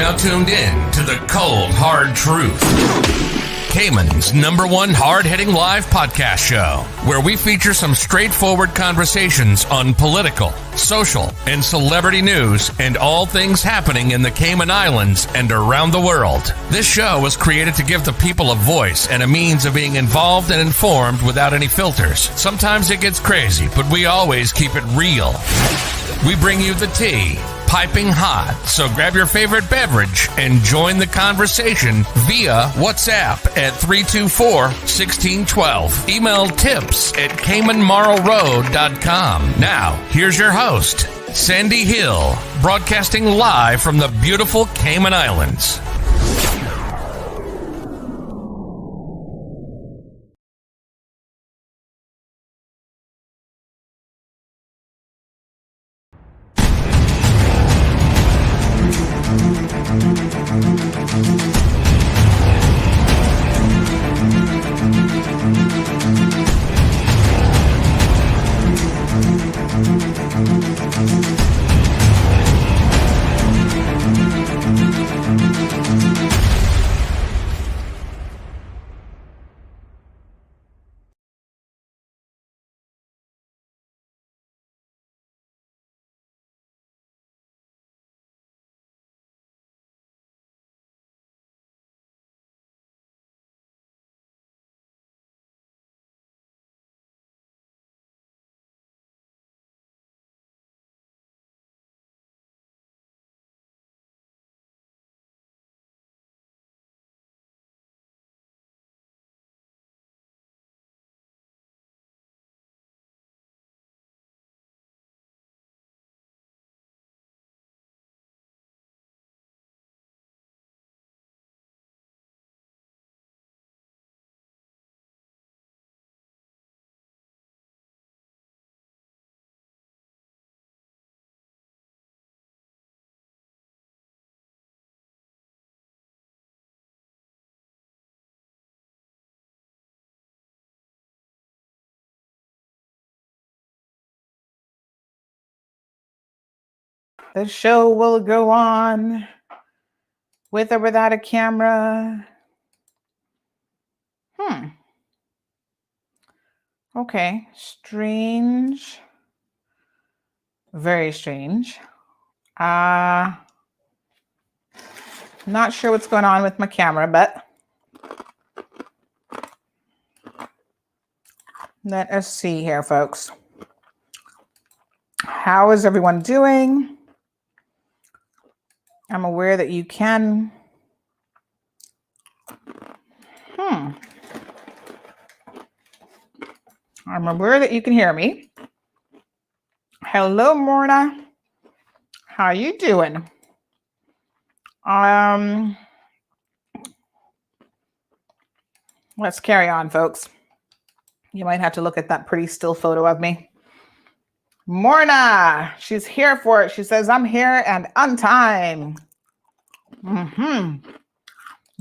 now tuned in to the Cold Hard Truth, Cayman's #1 hard-hitting live podcast show, where we feature some straightforward conversations on political, social, and celebrity news and all things happening in the Cayman Islands and around the world. This show was created to give the people a voice and a means of being involved and informed without any filters. Sometimes it gets crazy, but we always keep it real. We bring you the tea, piping hot, so grab your favorite beverage and join the conversation via WhatsApp at 324-1612. Email tips at CaymanMarlRoad.com. Now, here's your host, Sandy Hill, broadcasting live from the beautiful Cayman Islands. The show will go on with or without a camera. Okay. Strange. Very strange. Not sure what's going on with my camera, but let us see here, folks. How is everyone doing? I'm aware that you can. I'm aware that you can hear me. Hello, Morna. How you doing? Let's carry on, folks. You might have to look at that pretty still photo of me. Morna, she's here for it. She says, I'm here and on time.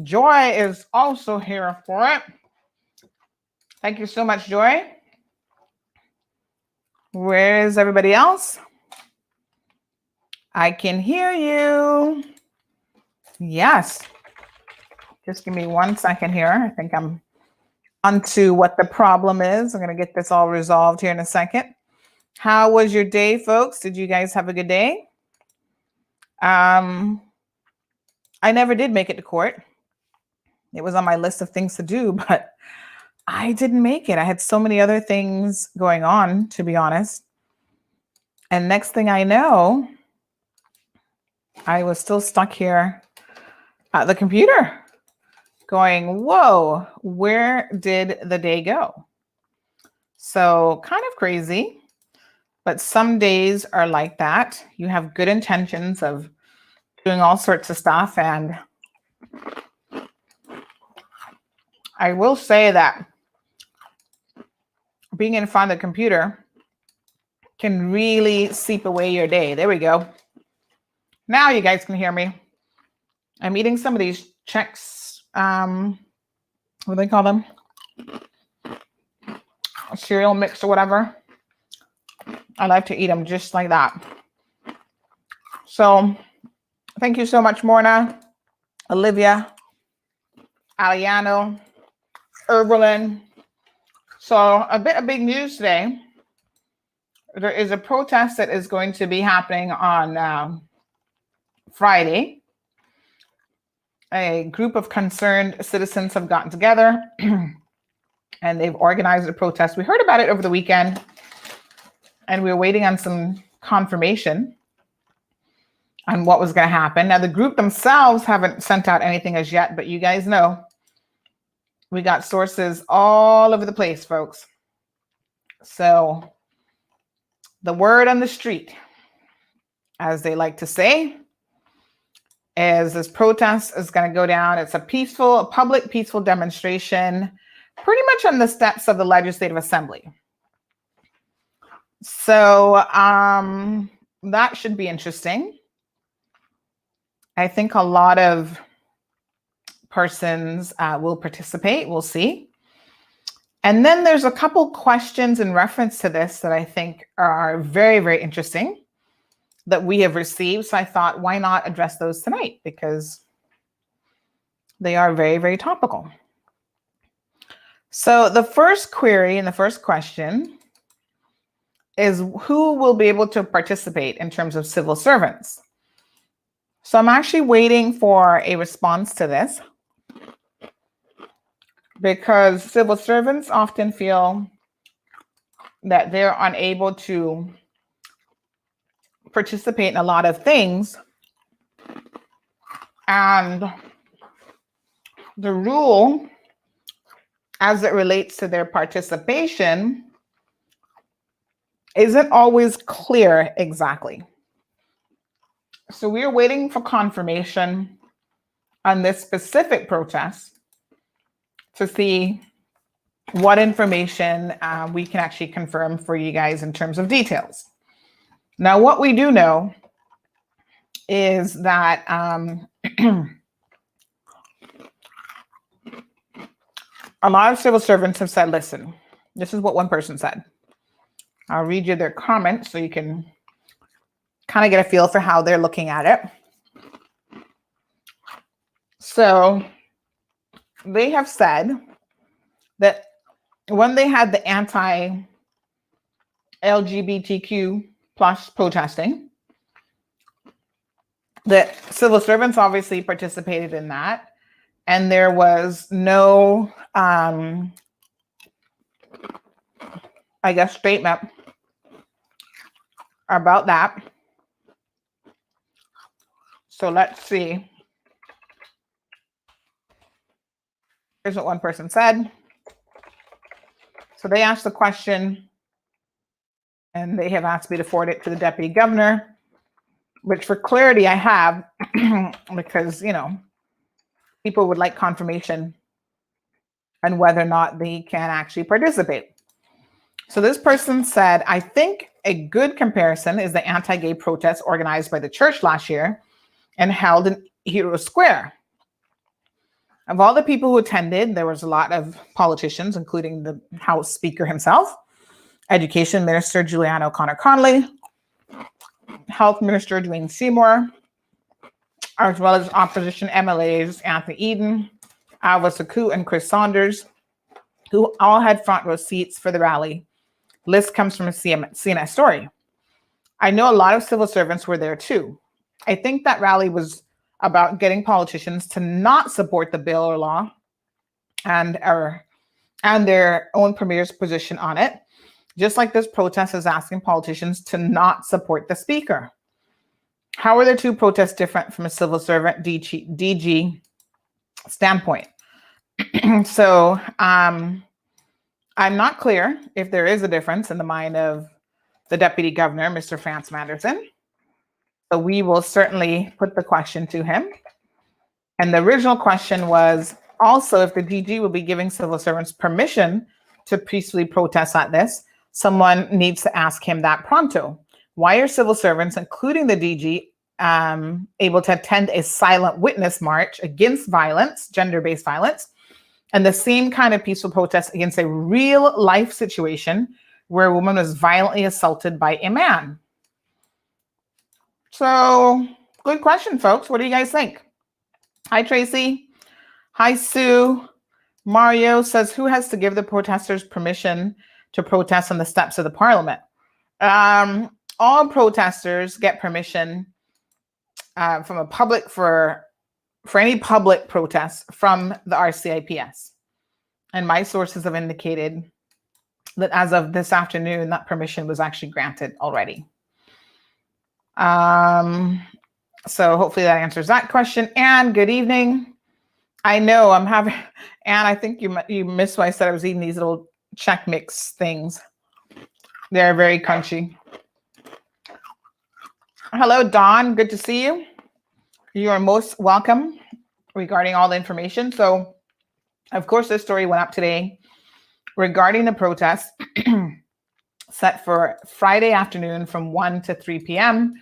Joy is also here for it. Thank you so much, Joy. Where is everybody else? I can hear you. Yes. Just give me 1 second here. I think I'm onto what the problem is. I'm going to get this all resolved here in a second. How was your day, folks? Did you guys have a good day? I never did make it to court. It was on my list of things to do, but I didn't make it. I had so many other things going on, to be honest. And next thing I know, I was still stuck here at the computer going, whoa, where did the day go? So kind of crazy. But some days are like that. You have good intentions of doing all sorts of stuff. And I will say that being in front of the computer can really seep away your day. There we go. Now you guys can hear me. I'm eating some of these Chex, what do they call them? A cereal mix or whatever. I like to eat them just like that. So Thank you so much, Morna, Olivia, Aliano, Erberlin. So a bit of big news today. There is a protest that is going to be happening on Friday. A group of concerned citizens have gotten together and they've organized a protest. We heard about it over the weekend and we were waiting on some confirmation on what was going to happen. Now, the group themselves haven't sent out anything as yet, but you guys know we got sources all over the place, folks. So the word on the street, as they like to say, is this protest is going to go down. It's a public peaceful demonstration, pretty much on the steps of the Legislative Assembly. So that should be interesting. I think a lot of persons will participate. We'll see. And then there's a couple questions in reference to this that I think are very, very interesting that we have received. So I thought, why not address those tonight? Because they are very, very topical. So the first query and the first question is, who will be able to participate in terms of civil servants? So I'm actually waiting for a response to this, because civil servants often feel that they're unable to participate in a lot of things. And the rule, as it relates to their participation, isn't always clear exactly. So we're waiting for confirmation on this specific protest to see what information we can actually confirm for you guys in terms of details. Now, what we do know is that a lot of civil servants have said, listen, this is what one person said. I'll read you their comments so you can kind of get a feel for how they're looking at it. So they have said that when they had the anti-LGBTQ plus protesting, that civil servants obviously participated in that, and there was no, statement about that. So let's see. Here's what one person said. So they asked the question, and they have asked me to forward it to the deputy governor, which for clarity I have, because, people would like confirmation on whether or not they can actually participate. So this person said, I think a good comparison is the anti-gay protest organized by the church last year and held in Hero Square. Of all the people who attended, there was a lot of politicians, including the House Speaker himself, Education Minister Julianne O'Connor Conley, Health Minister Dwayne Seymour, as well as opposition MLAs Anthony Eden, Alva Saku, and Chris Saunders, who all had front row seats for the rally. List comes from a CNS story. I know a lot of civil servants were there too. I think that rally was about getting politicians to not support the bill or law and their own premier's position on it, just like this protest is asking politicians to not support the speaker. How are the two protests different from a civil servant DG standpoint? So I'm not clear if there is a difference in the mind of the deputy governor, Mr. France Manderson. So we will certainly put the question to him. And the original question was also if the DG will be giving civil servants permission to peacefully protest at this. Someone needs to ask him that pronto. Why are civil servants, including the DG, able to attend a silent witness march against violence, gender-based violence, and the same kind of peaceful protest against a real life situation where a woman was violently assaulted by a man? So Good question, folks. What do you guys think? Hi, Tracy. Hi, Sue. Mario says, who has to give the protesters permission to protest on the steps of the parliament? All protesters get permission from a public for any public protest from the RCIPS. And my sources have indicated that as of this afternoon, that permission was actually granted already. So hopefully that answers that question. And good evening. I know I'm having, and I think you missed why I said I was eating these little Chex Mix things. They're very crunchy. Hello, Dawn. Good to see you. You are most welcome regarding all the information. So, of course, this story went up today regarding the protest set for Friday afternoon from 1 to 3 p.m.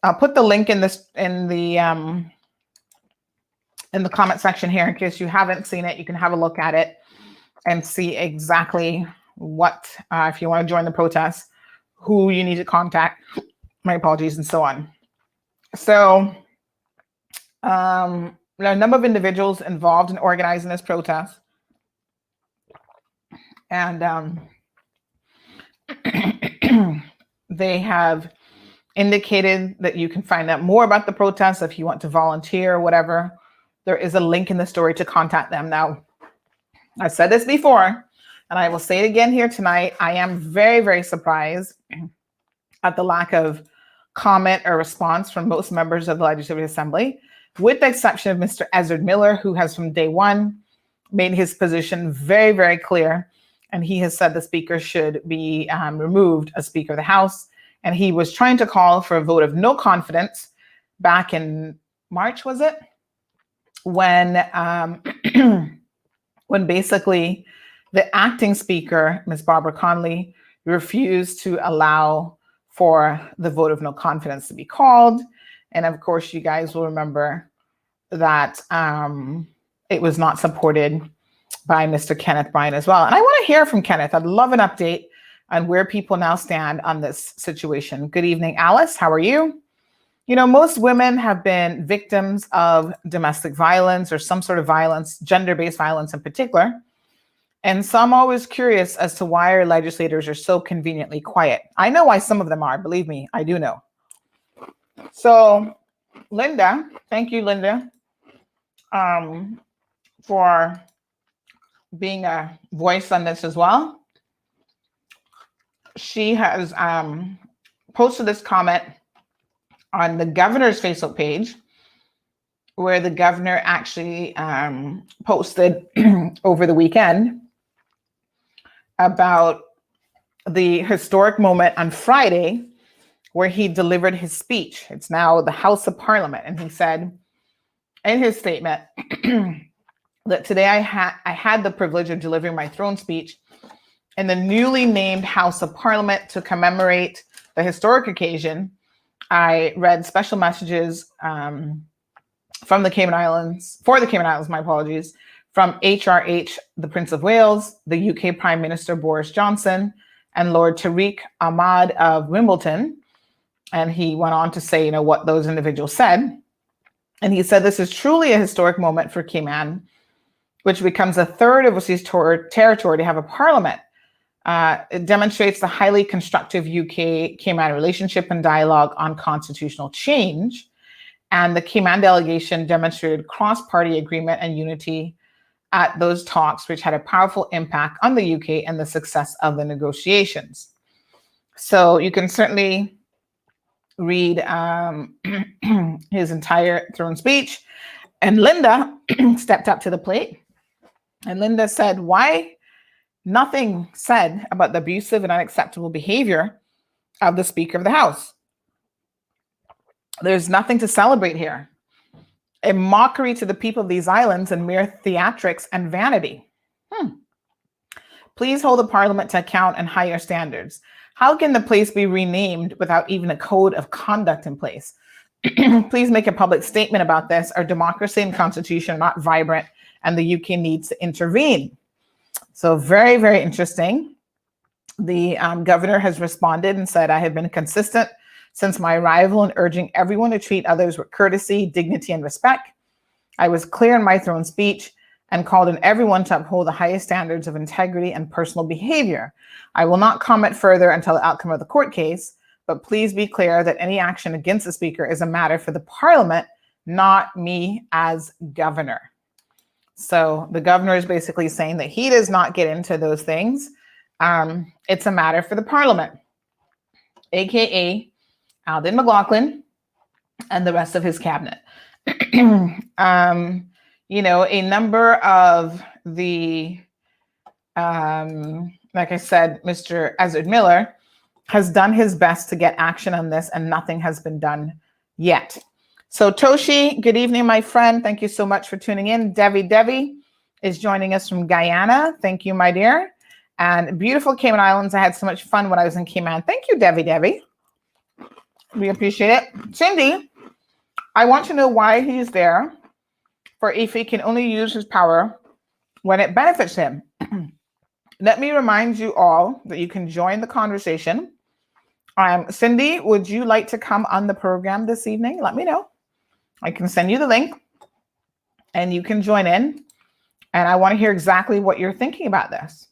I'll put the link in the comment section here in case you haven't seen it. You can have a look at it and see exactly what, if you want to join the protest, who you need to contact, my apologies, and so on. So there are a number of individuals involved in organizing this protest. And they have indicated that you can find out more about the protest if you want to volunteer or whatever. There is a link in the story to contact them. Now, I've said this before, and I will say it again here tonight. I am very, very surprised at the lack of comment or response from most members of the Legislative Assembly, with the exception of Mr. Ezra Miller, who has from day one made his position very, very clear. And he has said the speaker should be removed as Speaker of the House. And he was trying to call for a vote of no confidence back in March, was it? When when basically the acting speaker, Ms. Barbara Conley, refused to allow for the vote of no confidence to be called. And of course, you guys will remember that it was not supported by Mr. Kenneth Bryan as well. And I want to hear from Kenneth. I'd love an update on where people now stand on this situation. Good evening, Alice. How are you? You know, most women have been victims of domestic violence or some sort of violence, gender-based violence in particular. And so I'm always curious as to why our legislators are so conveniently quiet. I know why some of them are, believe me, I do know. So Linda, thank you, Linda, for being a voice on this as well. She has posted this comment on the governor's Facebook page, where the governor actually posted over the weekend about the historic moment on Friday where he delivered his speech. It's now the House of Parliament. And he said in his statement that today I had the privilege of delivering my throne speech in the newly named House of Parliament to commemorate the historic occasion. I read special messages from the Cayman Islands, for the Cayman Islands, my apologies, from HRH, the Prince of Wales, the UK Prime Minister Boris Johnson, and Lord Tariq Ahmad of Wimbledon. And he went on to say, you know, what those individuals said. And he said, this is truly a historic moment for Cayman, which becomes a third of overseas territory to have a parliament. It demonstrates the highly constructive UK-Cayman relationship and dialogue on constitutional change. And the Cayman delegation demonstrated cross-party agreement and unity at those talks, which had a powerful impact on the UK and the success of the negotiations. So you can certainly read his entire throne speech. And Linda stepped up to the plate. And Linda said, why nothing said about the abusive and unacceptable behavior of the Speaker of the House? There's nothing to celebrate here. A mockery to the people of these islands and mere theatrics and vanity. Please hold the Parliament to account and higher standards. How can the place be renamed without even a code of conduct in place? Please make a public statement about this. Our democracy and constitution are not vibrant, and the UK needs to intervene. So very, very interesting. The governor has responded and said, I have been consistent since my arrival and urging everyone to treat others with courtesy, dignity, and respect. I was clear in my throne speech and called on everyone to uphold the highest standards of integrity and personal behavior. I will not comment further until the outcome of the court case, but please be clear that any action against the speaker is a matter for the parliament, not me as governor. So the governor is basically saying that he does not get into those things. It's a matter for the parliament, AKA Alden McLaughlin and the rest of his cabinet. A number of the, like I said, Mr. Ezard Miller has done his best to get action on this, and nothing has been done yet. So Toshi, good evening, my friend. Thank you so much for tuning in. Devi is joining us from Guyana. Thank you, my dear. And beautiful Cayman Islands. I had so much fun when I was in Cayman. Thank you, Devi. We appreciate it. Cindy, I want to know why he's there, for if he can only use his power when it benefits him. Let me remind you all that you can join the conversation. Cindy, would you like to come on the program this evening? Let me know. I can send you the link and you can join in. And I want to hear exactly what you're thinking about this.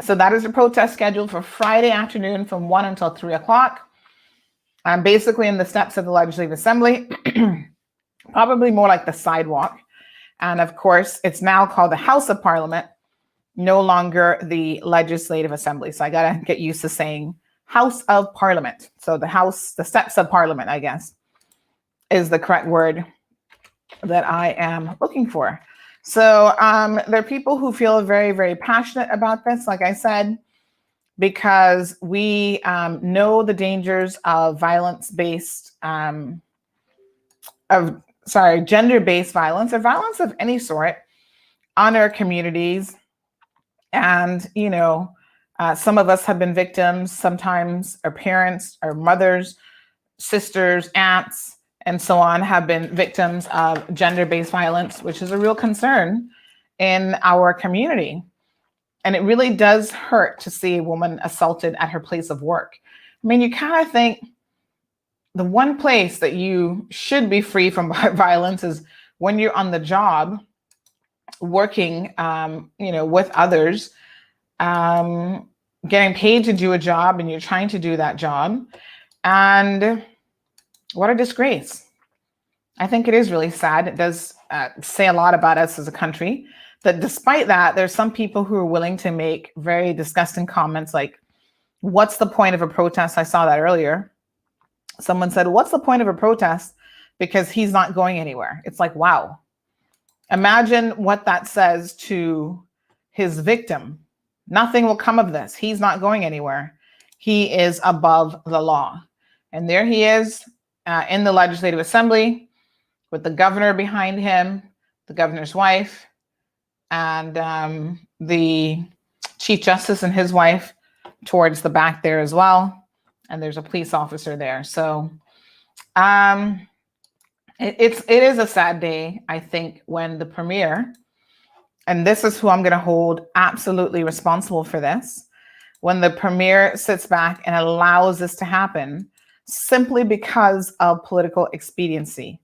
So that is a protest scheduled for Friday afternoon from 1 until 3 o'clock. I'm basically in the steps of the Legislative Assembly, probably more like the sidewalk. And of course, it's now called the House of Parliament, no longer the Legislative Assembly. So I got to get used to saying House of Parliament. So the steps of Parliament, I guess, is the correct word that I am looking for. So there are people who feel very, very passionate about this, like I said, because we know the dangers of gender-based violence, or violence of any sort on our communities. And, some of us have been victims. Sometimes our parents, our mothers, sisters, aunts, and so on have been victims of gender-based violence, which is a real concern in our community. And it really does hurt to see a woman assaulted at her place of work. I mean, you kind of think the one place that you should be free from violence is when you're on the job, working, with others, getting paid to do a job, and you're trying to do that job. And what a disgrace. I think it is really sad. It does say a lot about us as a country, that despite that, there's some people who are willing to make very disgusting comments like, what's the point of a protest? I saw that earlier. Someone said, what's the point of a protest? Because he's not going anywhere. It's like, wow. Imagine what that says to his victim. Nothing will come of this. He's not going anywhere. He is above the law. And there he is in the Legislative Assembly with the governor behind him, the governor's wife, and the Chief Justice and his wife towards the back there as well. And there's a police officer there. So it is a sad day, I think, when the premier, and this is who I'm going to hold absolutely responsible for this, when the premier sits back and allows this to happen simply because of political expediency.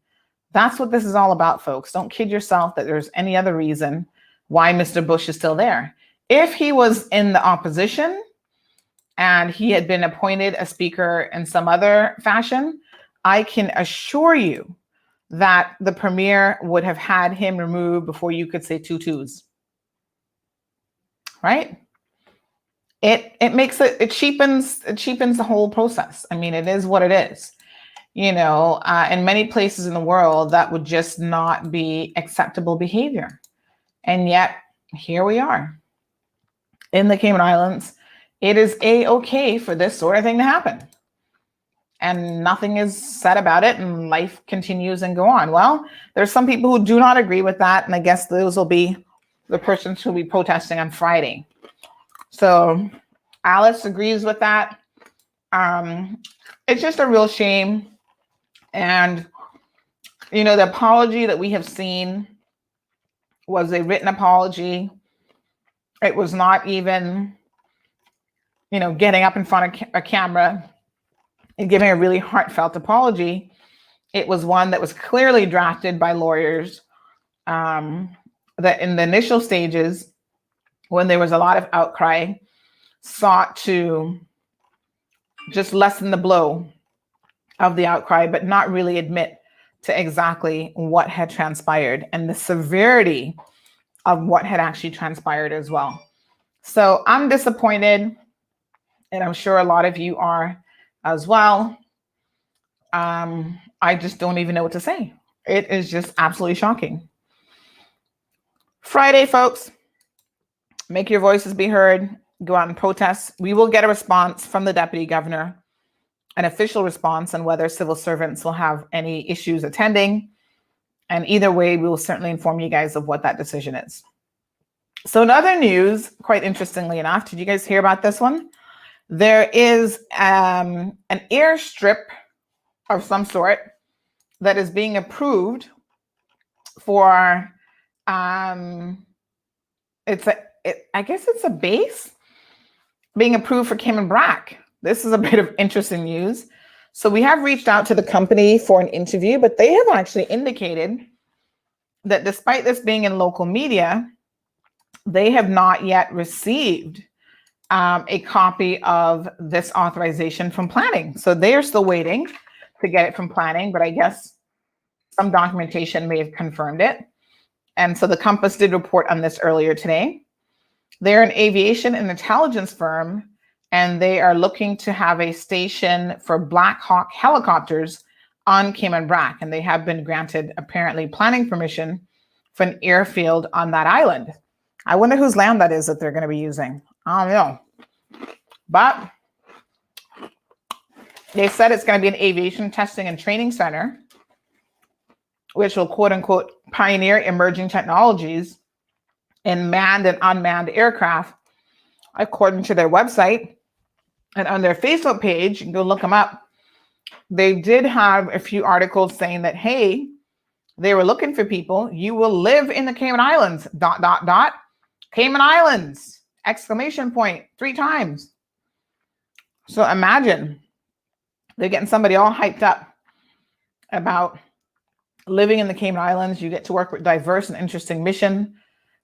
That's what this is all about, folks. Don't kid yourself that there's any other reason why Mr. Bush is still there. If he was in the opposition and he had been appointed a speaker in some other fashion, I can assure you that the premier would have had him removed before you could say tutus. Right? It cheapens the whole process. I mean, it is what it is. In many places in the world, that would just not be acceptable behavior. And yet, here we are in the Cayman Islands. It is a-okay for this sort of thing to happen. And nothing is said about it, and life continues and go on. Well, there's some people who do not agree with that, and I guess those will be the persons who will be protesting on Friday. So Alice agrees with that. It's just a real shame. And, the apology that we have seen was a written apology. It was not even, getting up in front of a camera in giving a really heartfelt apology. It was one that was clearly drafted by lawyers that in the initial stages, when there was a lot of outcry, sought to just lessen the blow of the outcry, but not really admit to exactly what had transpired and the severity of what had actually transpired as well. So I'm disappointed, and I'm sure a lot of you are as well. I just don't even know what to say. It is just absolutely shocking. Friday, folks, make your voices be heard. Go out and protest. We will get a response from the deputy governor, an official response on whether civil servants will have any issues attending. And either way, we will certainly inform you guys of what that decision is. So in other news, quite interestingly enough, did you guys hear about this one? There is an airstrip of some sort that is being approved for, I guess it's a base being approved for Cayman Brac. This is a bit of interesting news. So we have reached out to the company for an interview, but they have actually indicated that despite this being in local media, they have not yet received a copy of this authorization from planning. So they are still waiting to get it from planning, but I guess some documentation may have confirmed it. And so the Compass did report on this earlier today. They're an aviation and intelligence firm, and they are looking to have a station for Black Hawk helicopters on Cayman Brac, and they have been granted apparently planning permission for an airfield on that island. I wonder whose land that is that they're going to be using. I don't know. But they said it's going to be an aviation testing and training center, which will quote unquote pioneer emerging technologies in manned and unmanned aircraft, according to their website. And on their Facebook page, you can go look them up. They did have a few articles saying that, hey, they were looking for people. You will live in the Cayman Islands, ... Cayman Islands, ! 3 times. So imagine they're getting somebody all hyped up about living in the Cayman Islands. You get to work with diverse and interesting mission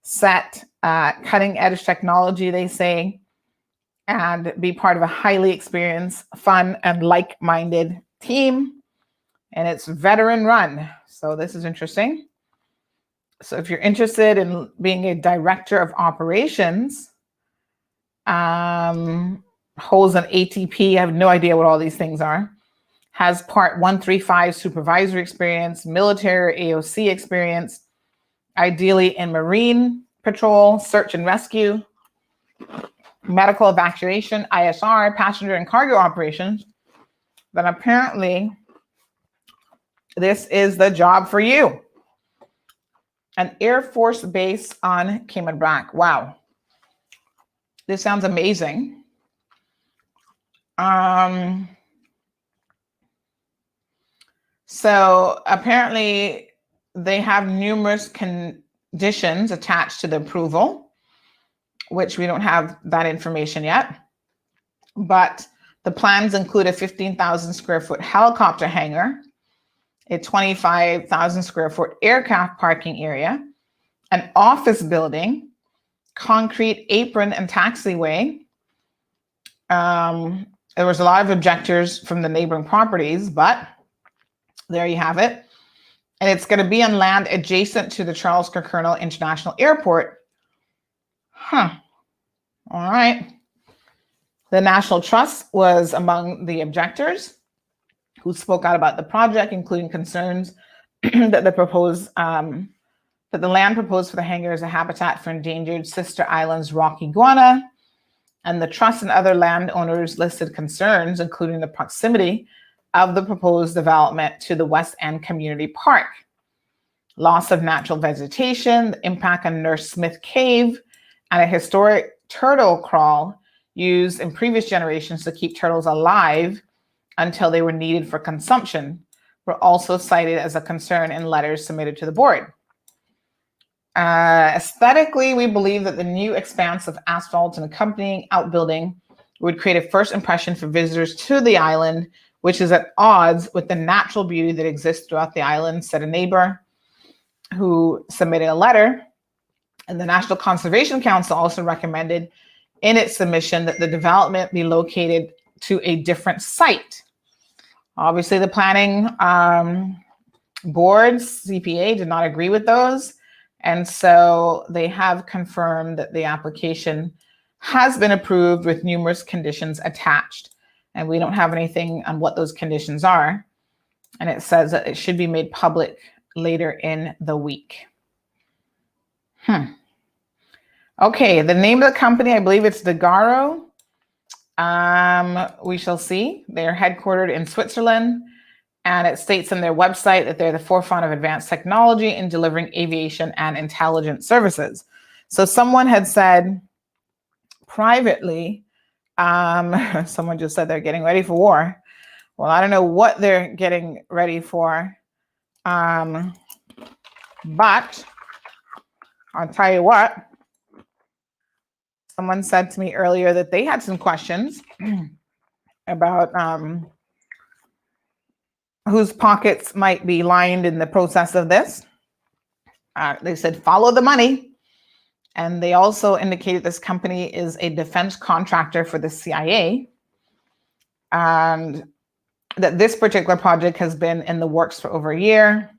set, cutting edge technology, they say, and be part of a highly experienced, fun, and like-minded team. And it's veteran run. So this is interesting. So if you're interested in being a director of operations, holds an ATP, I have no idea what all these things are, has Part 135 supervisory experience, military AOC experience, ideally in Marine Patrol, search and rescue, medical evacuation, ISR, passenger and cargo operations, then apparently this is the job for you. An Air Force base on Cayman Brac. Wow. This sounds amazing. So apparently they have numerous conditions attached to the approval, which we don't have that information yet. But the plans include a 15,000 square foot helicopter hangar, a 25,000 square foot aircraft parking area, an office building, concrete apron and taxiway. There was a lot of objectors from the neighboring properties, but there you have it. And it's going to be on land adjacent to the Charles Kirkconnell International Airport. All right. The National Trust was among the objectors who spoke out about the project, including concerns that the land proposed for the hangar is a habitat for endangered sister islands rock iguana. And the trust and other landowners listed concerns, including the proximity of the proposed development to the West End Community Park, loss of natural vegetation, the impact on Nurse Smith Cave, and a historic turtle crawl used in previous generations to keep turtles alive until they were needed for consumption, were also cited as a concern in letters submitted to the board. Aesthetically, we believe that the new expanse of asphalt and accompanying outbuilding would create a first impression for visitors to the island which is at odds with the natural beauty that exists throughout the island, said a neighbor who submitted a letter. And the National Conservation Council also recommended in its submission that the development be located to a different site. Obviously, the planning boards, CPA, did not agree with those. And so they have confirmed that the application has been approved with numerous conditions attached. And we don't have anything on what those conditions are. And it says that it should be made public later in the week. Okay, the name of the company, I believe it's Degaro. We shall see. They're headquartered in Switzerland, and it states on their website that they're the forefront of advanced technology in delivering aviation and intelligence services. So someone had said privately, someone just said they're getting ready for war. Well, I don't know what they're getting ready for, but I'll tell you what. Someone said to me earlier that they had some questions about whose pockets might be lined in the process of this. They said, follow the money. And they also indicated this company is a defense contractor for the CIA. And that this particular project has been in the works for over a year.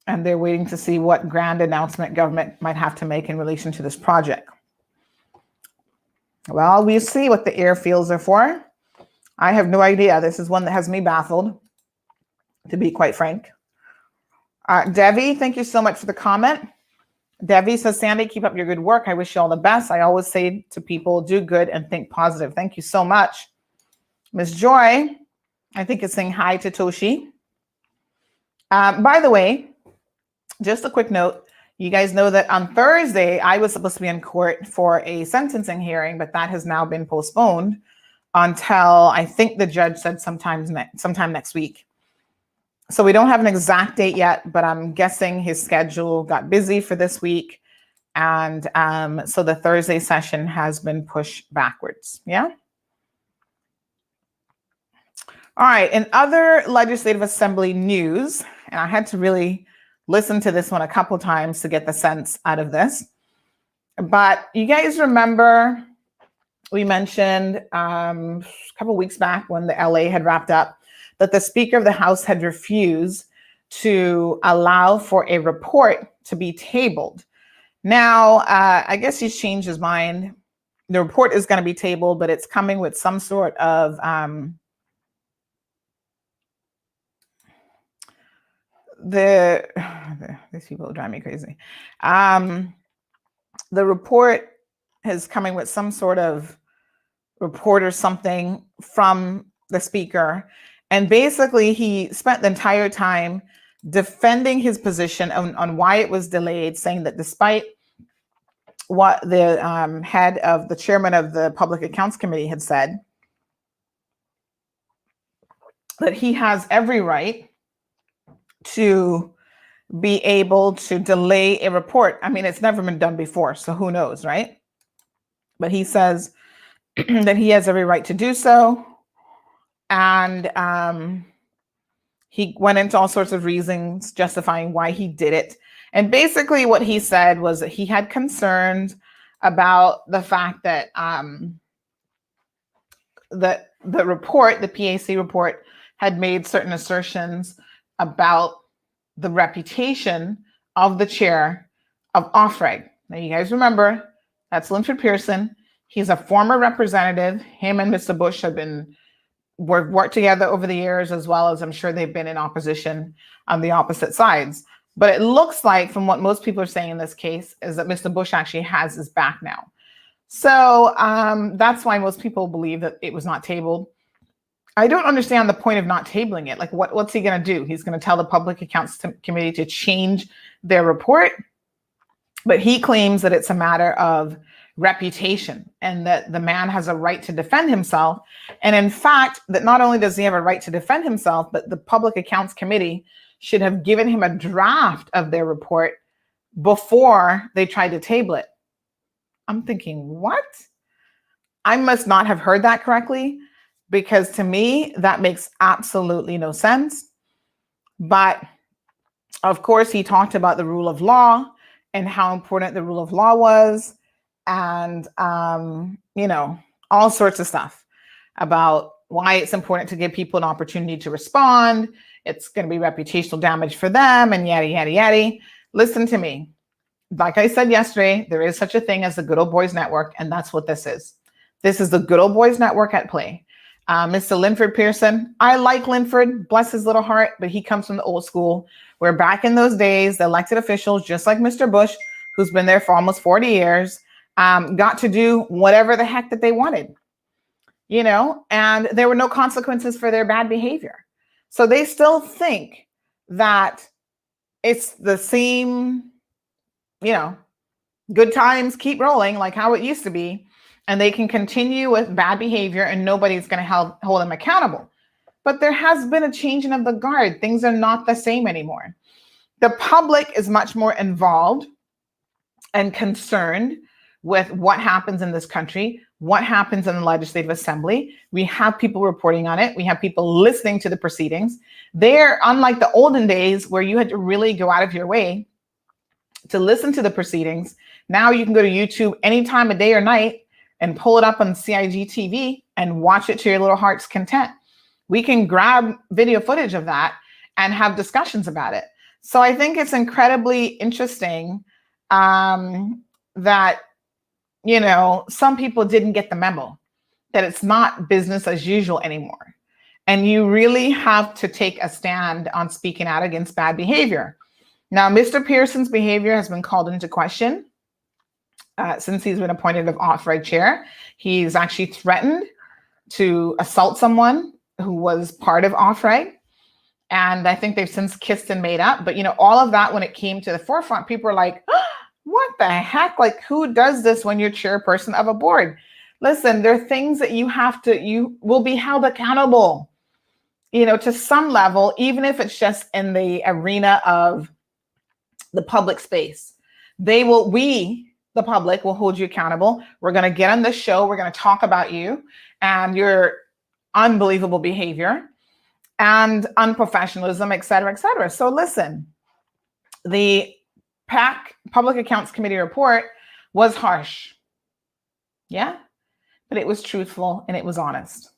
And they're waiting to see what grand announcement government might have to make in relation to this project. Well, we'll see what the airfields are for. I have no idea. This is one that has me baffled, to be quite frank. Devi, thank you so much for the comment. Devi says, Sandy, keep up your good work. I wish you all the best. I always say to people, do good and think positive. Thank you so much. Miss Joy, I think is saying hi to Toshi. By the way, just a quick note. You guys know that on Thursday, I was supposed to be in court for a sentencing hearing, but that has now been postponed until I think the judge said sometime next week. So we don't have an exact date yet, but I'm guessing his schedule got busy for this week. And so the Thursday session has been pushed backwards. Yeah. All right. In other Legislative Assembly news, and I had to really listen to this one a couple times to get the sense out of this. But you guys remember we mentioned a couple weeks back when the LA had wrapped up that the Speaker of the House had refused to allow for a report to be tabled. Now, I guess he's changed his mind. The report is going to be tabled, but it's coming with some sort of these people drive me crazy. The report is coming with some sort of report or something from the speaker. And basically he spent the entire time defending his position on why it was delayed, saying that despite what the head of the chairman of the Public Accounts Committee had said, that he has every right to be able to delay a report. I mean, it's never been done before, so who knows, right? But he says that he has every right to do so. And he went into all sorts of reasons justifying why he did it. And basically what he said was that he had concerns about the fact that the report, the PAC report, had made certain assertions about the reputation of the chair of OFREG. Now, you guys remember, that's Linford Pearson. He's a former representative. Him and Mr. Bush have been worked together over the years, as well as I'm sure they've been in opposition on the opposite sides. But it looks like, from what most people are saying in this case, is that Mr. Bush actually has his back now. So that's why most people believe that it was not tabled. I don't understand the point of not tabling it. Like, what's he going to do? He's going to tell the Public Accounts Committee to change their report. But he claims that it's a matter of reputation and that the man has a right to defend himself. And in fact, that not only does he have a right to defend himself, but the Public Accounts Committee should have given him a draft of their report before they tried to table it. I'm thinking, what? I must not have heard that correctly. because to me, that makes absolutely no sense. But of course, he talked about the rule of law and how important the rule of law was, and, all sorts of stuff about why it's important to give people an opportunity to respond. It's going to be reputational damage for them and yada, yada, yada. Listen to me. Like I said yesterday, there is such a thing as the Good Old Boys Network, and that's what this is. This is the Good Old Boys Network at play. Mr. Linford Pearson, I like Linford, bless his little heart, but he comes from the old school, where back in those days, the elected officials, just like Mr. Bush, who's been there for almost 40 years, got to do whatever the heck that they wanted, and there were no consequences for their bad behavior. So they still think that it's the same, good times keep rolling like how it used to be, and they can continue with bad behavior and nobody's going to hold them accountable. But there has been a changing of the guard. Things are not the same anymore. The public is much more involved and concerned with what happens in this country, what happens in the Legislative Assembly. We have people reporting on it. We have people listening to the proceedings. They're unlike the olden days where you had to really go out of your way to listen to the proceedings. Now you can go to YouTube any time of day or night and pull it up on CIGTV and watch it to your little heart's content. We can grab video footage of that and have discussions about it. So I think it's incredibly interesting that, some people didn't get the memo that it's not business as usual anymore. And you really have to take a stand on speaking out against bad behavior. Now, Mr. Pearson's behavior has been called into question since he's been appointed of off-reg chair. He's actually threatened to assault someone who was part of off-reg. And I think they've since kissed and made up. But, all of that, when it came to the forefront, people were like, oh, what the heck? Like, who does this when you're chairperson of a board? Listen, there are things that you will be held accountable, to some level, even if it's just in the arena of the public space. The public will hold you accountable. We're going to get on this show. We're going to talk about you and your unbelievable behavior and unprofessionalism, et cetera, et cetera. So listen, the PAC Public Accounts Committee report was harsh. Yeah, but it was truthful and it was honest.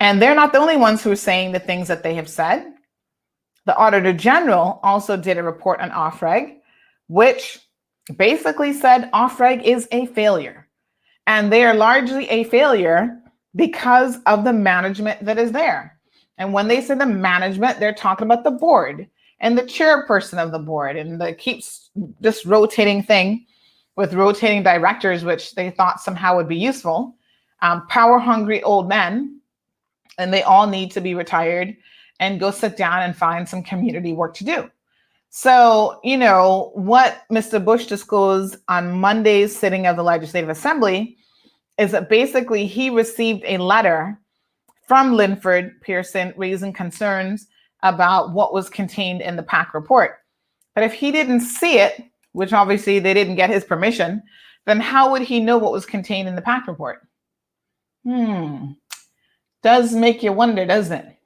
And they're not the only ones who are saying the things that they have said. The Auditor General also did a report on off-reg, which basically said off-reg is a failure. And they are largely a failure because of the management that is there. And when they say the management, they're talking about the board and the chairperson of the board and the keeps this rotating thing with rotating directors, which they thought somehow would be useful. Power-hungry old men, and they all need to be retired and go sit down and find some community work to do. So, what Mr. Bush disclosed on Monday's sitting of the Legislative Assembly is that basically he received a letter from Linford Pearson raising concerns about what was contained in the PAC report. But if he didn't see it, which obviously they didn't get his permission, then how would he know what was contained in the PAC report? Does make you wonder, doesn't it?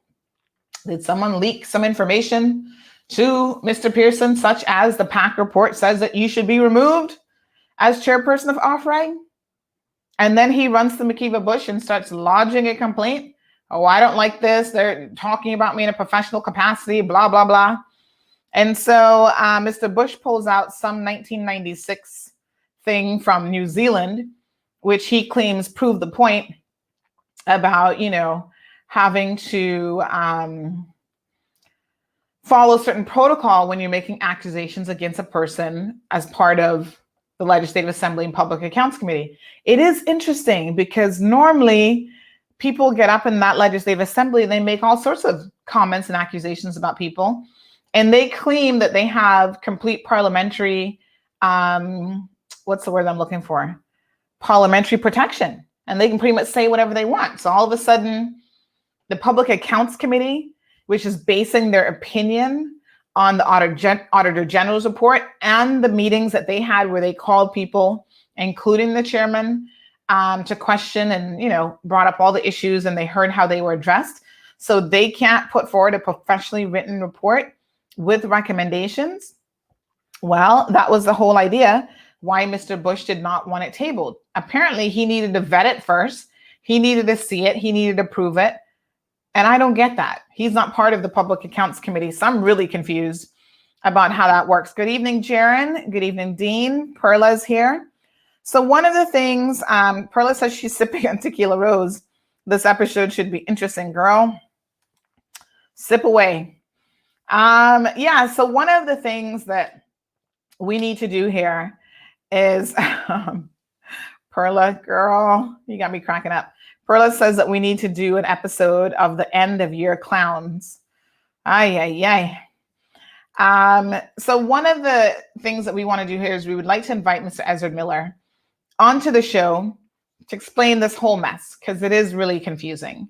Did someone leak some information to Mr. Pearson, such as the PAC report says that you should be removed as chairperson of off-reg? And then he runs to McKeeva Bush and starts lodging a complaint. Oh, I don't like this. They're talking about me in a professional capacity, blah, blah, blah. And so Mr. Bush pulls out some 1996 thing from New Zealand, which he claims proved the point about, having to follow certain protocol when you're making accusations against a person as part of the Legislative Assembly and Public Accounts Committee. It is interesting because normally people get up in that Legislative Assembly and they make all sorts of comments and accusations about people. And they claim that they have complete parliamentary, what's the word I'm looking for? Parliamentary protection. And they can pretty much say whatever they want. So all of a sudden, the Public Accounts Committee, which is basing their opinion on the Auditor General's report and the meetings that they had where they called people, including the chairman, to question and, brought up all the issues, and they heard how they were addressed. So they can't put forward a professionally written report with recommendations. Well, that was the whole idea why Mr. Bush did not want it tabled. Apparently, he needed to vet it first. He needed to see it. He needed to prove it. And I don't get that. He's not part of the Public Accounts Committee. So I'm really confused about how that works. Good evening, Jaron. Good evening, Dean. Perla's here. So one of the things, Perla says she's sipping on tequila rose. This episode should be interesting, girl. Sip away. So one of the things that we need to do here is, Perla, girl, you got me cracking up. Perla says that we need to do an episode of the end of year clowns. Ay. So one of the things that we want to do here is we would like to invite Mr. Ezra Miller onto the show to explain this whole mess, because it is really confusing.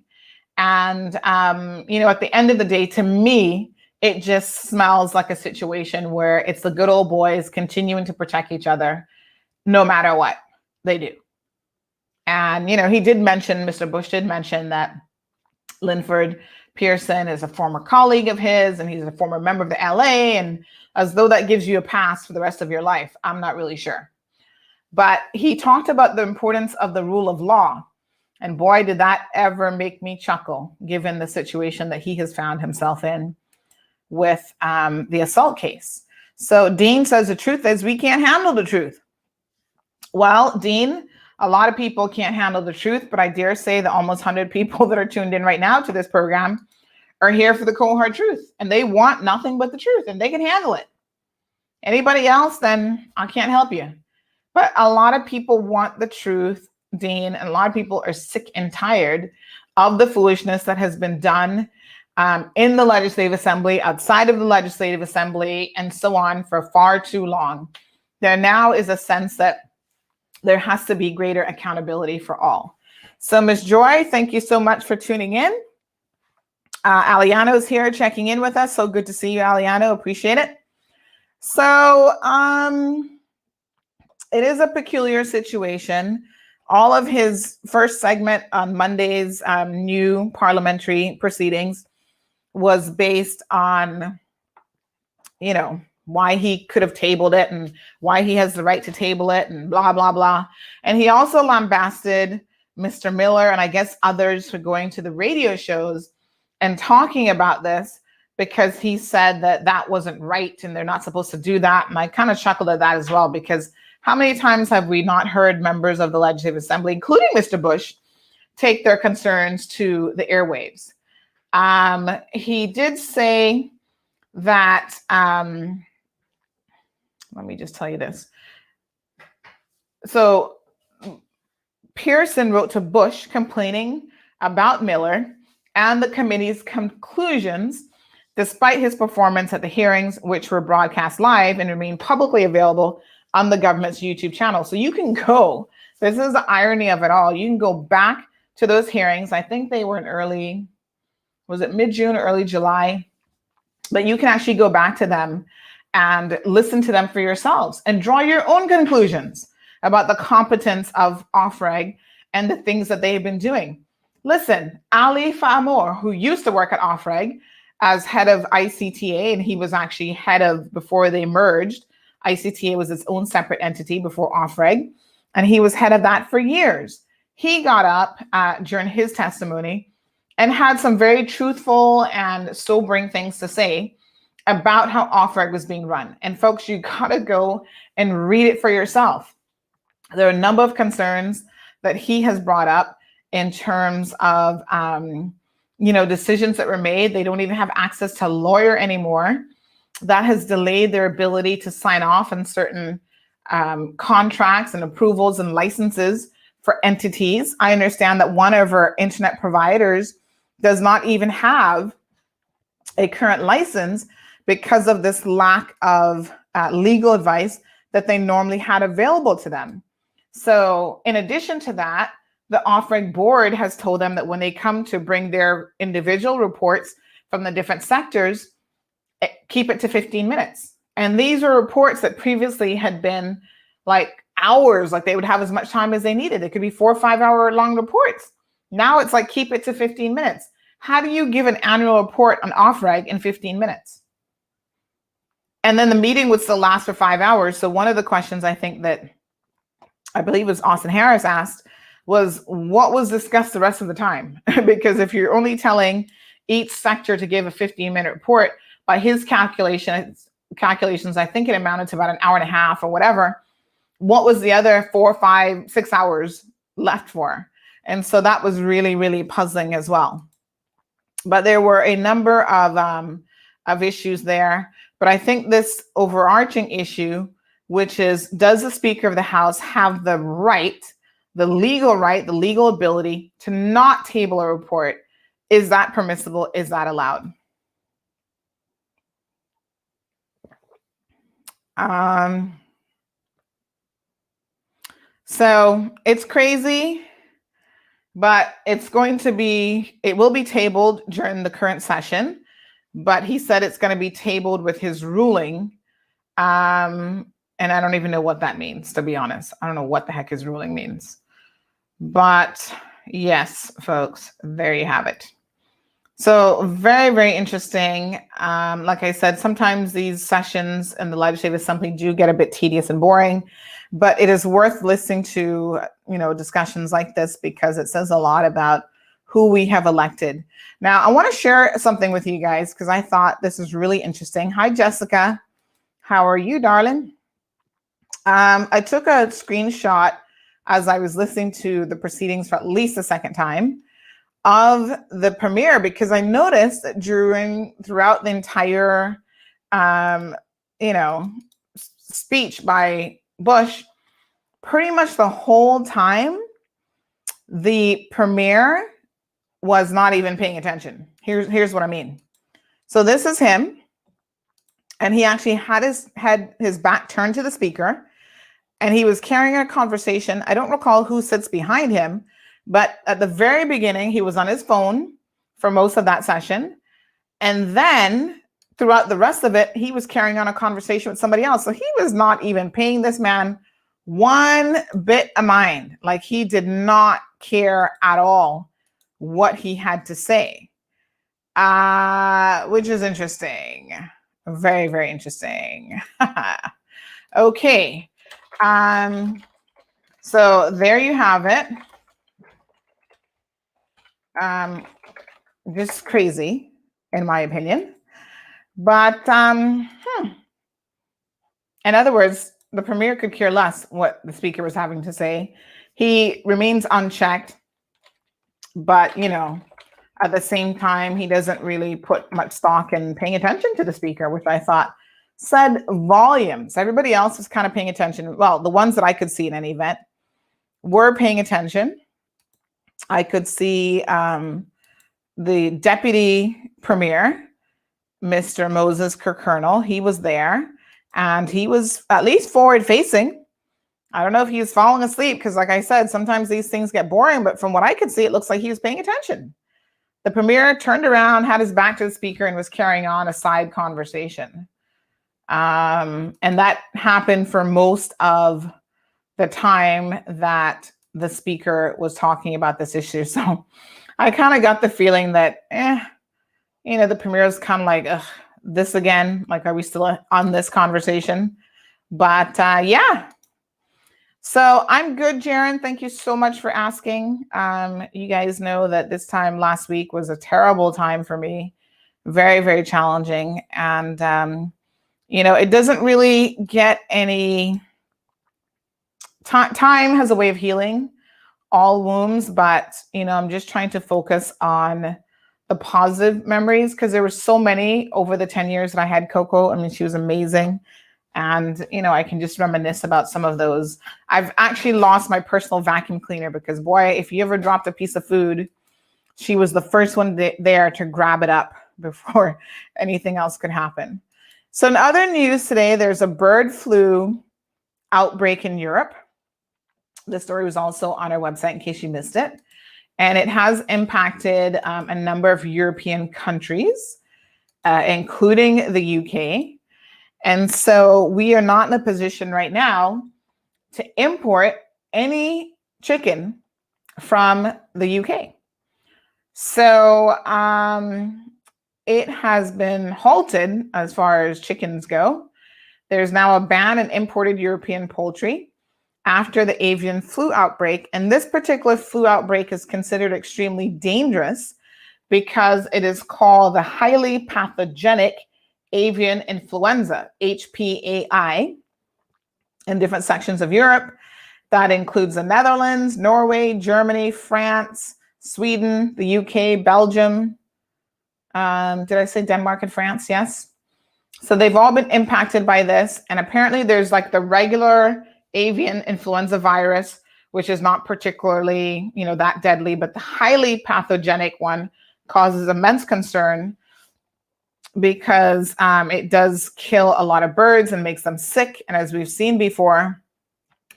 And, at the end of the day, to me, it just smells like a situation where it's the good old boys continuing to protect each other no matter what they do. And, he did mention, Mr. Bush did mention that Linford Pearson is a former colleague of his, and he's a former member of the LA, and as though that gives you a pass for the rest of your life. I'm not really sure. But he talked about the importance of the rule of law. And boy, did that ever make me chuckle, given the situation that he has found himself in with the assault case. So Dean says the truth is we can't handle the truth. Well, Dean, a lot of people can't handle the truth, but I dare say the almost 100 people that are tuned in right now to this program are here for the cold hard truth, and they want nothing but the truth, and they can handle it. Anybody else, then I can't help you. But a lot of people want the truth, Dean, and a lot of people are sick and tired of the foolishness that has been done in the Legislative Assembly, outside of the Legislative Assembly, and so on for far too long. There now is a sense that there has to be greater accountability for all. So Ms. Joy, thank you so much for tuning in. Aliano's here checking in with us. So good to see you, Aliano. Appreciate it. So it is a peculiar situation. All of his first segment on Monday's new parliamentary proceedings was based on, why he could have tabled it and why he has the right to table it and blah, blah, blah. And he also lambasted Mr. Miller and I guess others for going to the radio shows and talking about this, because he said that that wasn't right and they're not supposed to do that. And I kind of chuckled at that as well, because how many times have we not heard members of the Legislative Assembly, including Mr. Bush, take their concerns to the airwaves? He did say that, let me just tell you this. So Pearson wrote to Bush complaining about Miller and the committee's conclusions, despite his performance at the hearings, which were broadcast live and remain publicly available on the government's YouTube channel. So you can go, this is the irony of it all. You can go back to those hearings. I think they were in mid-June or early July? But you can actually go back to them and listen to them for yourselves and draw your own conclusions about the competence of OFREG and the things that they've been doing. Listen, Ali Famour, who used to work at OFREG as head of ICTA, and he was actually head of, before they merged, ICTA was its own separate entity before OFREG, and he was head of that for years. He got up during his testimony and had some very truthful and sobering things to say about how OFREG was being run. And folks, you gotta go and read it for yourself. There are a number of concerns that he has brought up in terms of, decisions that were made. They don't even have access to a lawyer anymore. That has delayed their ability to sign off on certain contracts and approvals and licenses for entities. I understand that one of our internet providers does not even have a current license because of this lack of legal advice that they normally had available to them. So in addition to that, the OFREG board has told them that when they come to bring their individual reports from the different sectors, keep it to 15 minutes. And these are reports that previously had been like hours, like they would have as much time as they needed. It could be 4 or 5 hour long reports. Now it's like, keep it to 15 minutes. How do you give an annual report on off-reg in 15 minutes? And then the meeting would still last for 5 hours. So one of the questions I think that I believe was Austin Harris asked was, what was discussed the rest of the time? Because if you're only telling each sector to give a 15-minute report, by his calculations, I think it amounted to about an hour and a half or whatever. What was the other 4, 5, 6 hours left for? And so that was really, really puzzling as well. But there were a number of issues there. But I think this overarching issue, which is, does the Speaker of the House have the right, the legal ability to not table a report? Is that permissible? Is that allowed? So it's crazy, but it will be tabled during the current session, but he said it's going to be tabled with his ruling. And I don't even know what that means, to be honest. I don't know what the heck his ruling means. But yes, folks, there you have it. So very, very interesting. Like I said, sometimes these sessions in the Legislative Assembly do get a bit tedious and boring, but it is worth listening to, discussions like this, because it says a lot about who we have elected. Now, I want to share something with you guys because I thought this is really interesting. Hi, Jessica. How are you, darling? I took a screenshot as I was listening to the proceedings for at least the second time of the premiere, because I noticed that throughout the entire, speech by Bush, pretty much the whole time, the premier was not even paying attention. Here's what I mean. So this is him, and he actually had his back turned to the speaker, and he was carrying a conversation. I don't recall who sits behind him, but at the very beginning, he was on his phone for most of that session. And then throughout the rest of it, he was carrying on a conversation with somebody else. So he was not even paying this man one bit of mind. Like, he did not care at all what he had to say, which is interesting. Very, very interesting. Okay. So there you have it. Just crazy, in my opinion. But in other words, the premier could care less what the speaker was having to say. He remains unchecked, but at the same time, he doesn't really put much stock in paying attention to the speaker, which I thought said volumes. Everybody else was kind of paying attention. Well, the ones that I could see in any event were paying attention. I could see the deputy premier, Mr. Moses Kirkernel. He was there, and he was at least forward facing. I don't know if he was falling asleep, because like I said, sometimes these things get boring, but from what I could see, it looks like he was paying attention. The premier turned around, had his back to the speaker, and was carrying on a side conversation. And that happened for most of the time that the speaker was talking about this issue. So I kind of got the feeling that, the premier is kind of like, ugh, this again, like, are we still on this conversation? But yeah. So I'm good, Jaron. Thank you so much for asking. You guys know that this time last week was a terrible time for me. Very, very challenging. And, it doesn't really get any time has a way of healing all wounds, but, I'm just trying to focus on the positive memories, because there were so many over the 10 years that I had Coco. I mean, she was amazing. And, I can just reminisce about some of those. I've actually lost my personal vacuum cleaner because, boy, if you ever dropped a piece of food, she was the first one there to grab it up before anything else could happen. So in other news today, there's a bird flu outbreak in Europe. The story was also on our website in case you missed it. And it has impacted a number of European countries, including the UK. And so we are not in a position right now to import any chicken from the UK. So it has been halted as far as chickens go. There's now a ban on imported European poultry after the avian flu outbreak. And this particular flu outbreak is considered extremely dangerous because it is called the highly pathogenic avian influenza, HPAI, in different sections of Europe. That includes the Netherlands, Norway, Germany, France, Sweden, the UK, Belgium. Did I say Denmark and France? Yes. So they've all been impacted by this. And apparently there's like the regular avian influenza virus, which is not particularly, that deadly, but the highly pathogenic one causes immense concern because it does kill a lot of birds and makes them sick. And as we've seen before,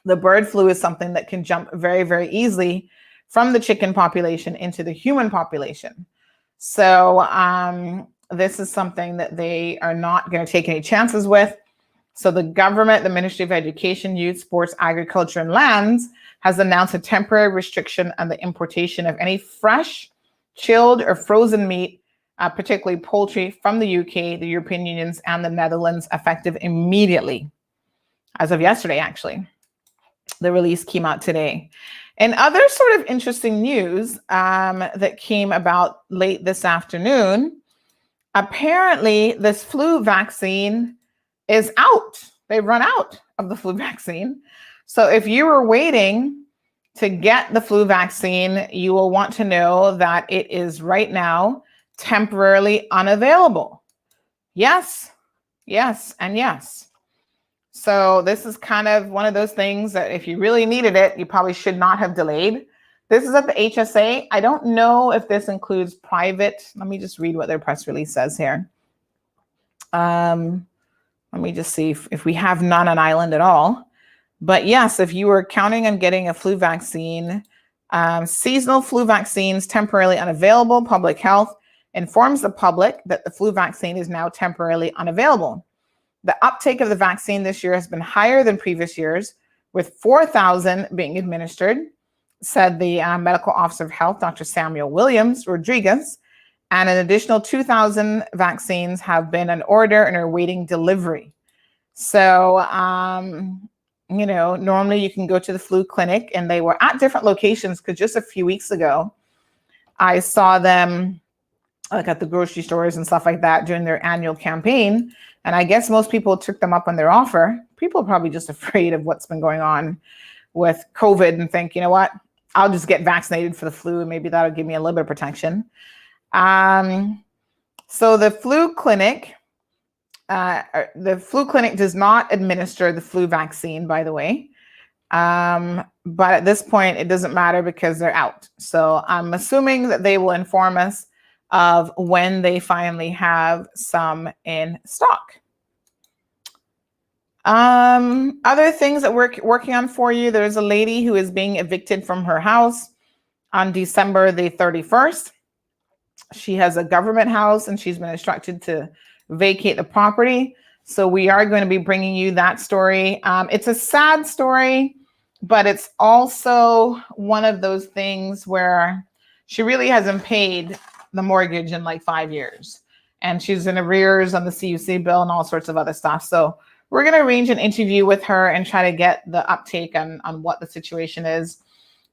the bird flu is something that can jump very, very easily from the chicken population into the human population. So this is something that they are not going to take any chances with. So the government, the Ministry of Education, Youth, Sports, Agriculture, and Lands has announced a temporary restriction on the importation of any fresh, chilled, or frozen meat, particularly poultry, from the UK, the European Unions, and the Netherlands, effective immediately. As of yesterday, actually. The release came out today. And other sort of interesting news that came about late this afternoon, apparently this flu vaccine is out. They've run out of the flu vaccine. So if you were waiting to get the flu vaccine, you will want to know that it is right now temporarily unavailable. Yes, yes, and yes. So this is kind of one of those things that if you really needed it, you probably should not have delayed. This is at the HSA. I don't know if this includes private. Let me just read what their press release says here. Let me just see if we have none on island at all. But yes, if you were counting on getting a flu vaccine, seasonal flu vaccines temporarily unavailable. Public Health informs the public that the flu vaccine is now temporarily unavailable. The uptake of the vaccine this year has been higher than previous years, with 4,000 being administered, said the medical officer of health, Dr. Samuel Williams Rodriguez, and an additional 2,000 vaccines have been on order and are awaiting delivery. So, normally you can go to the flu clinic, and they were at different locations because just a few weeks ago, I saw them like at the grocery stores and stuff like that during their annual campaign. And I guess most people took them up on their offer. People are probably just afraid of what's been going on with COVID and think, you know what, I'll just get vaccinated for the flu and maybe that'll give me a little bit of protection. So the flu clinic does not administer the flu vaccine, by the way. But at this point, it doesn't matter because they're out. So I'm assuming that they will inform us of when they finally have some in stock. Other things that we're working on for you. There's a lady who is being evicted from her house on December the 31st. She has a government house and she's been instructed to vacate the property. So we are going to be bringing you that story. It's a sad story, but it's also one of those things where she really hasn't paid the mortgage in like 5 years. And she's in arrears on the CUC bill and all sorts of other stuff. So we're going to arrange an interview with her and try to get the uptake on what the situation is.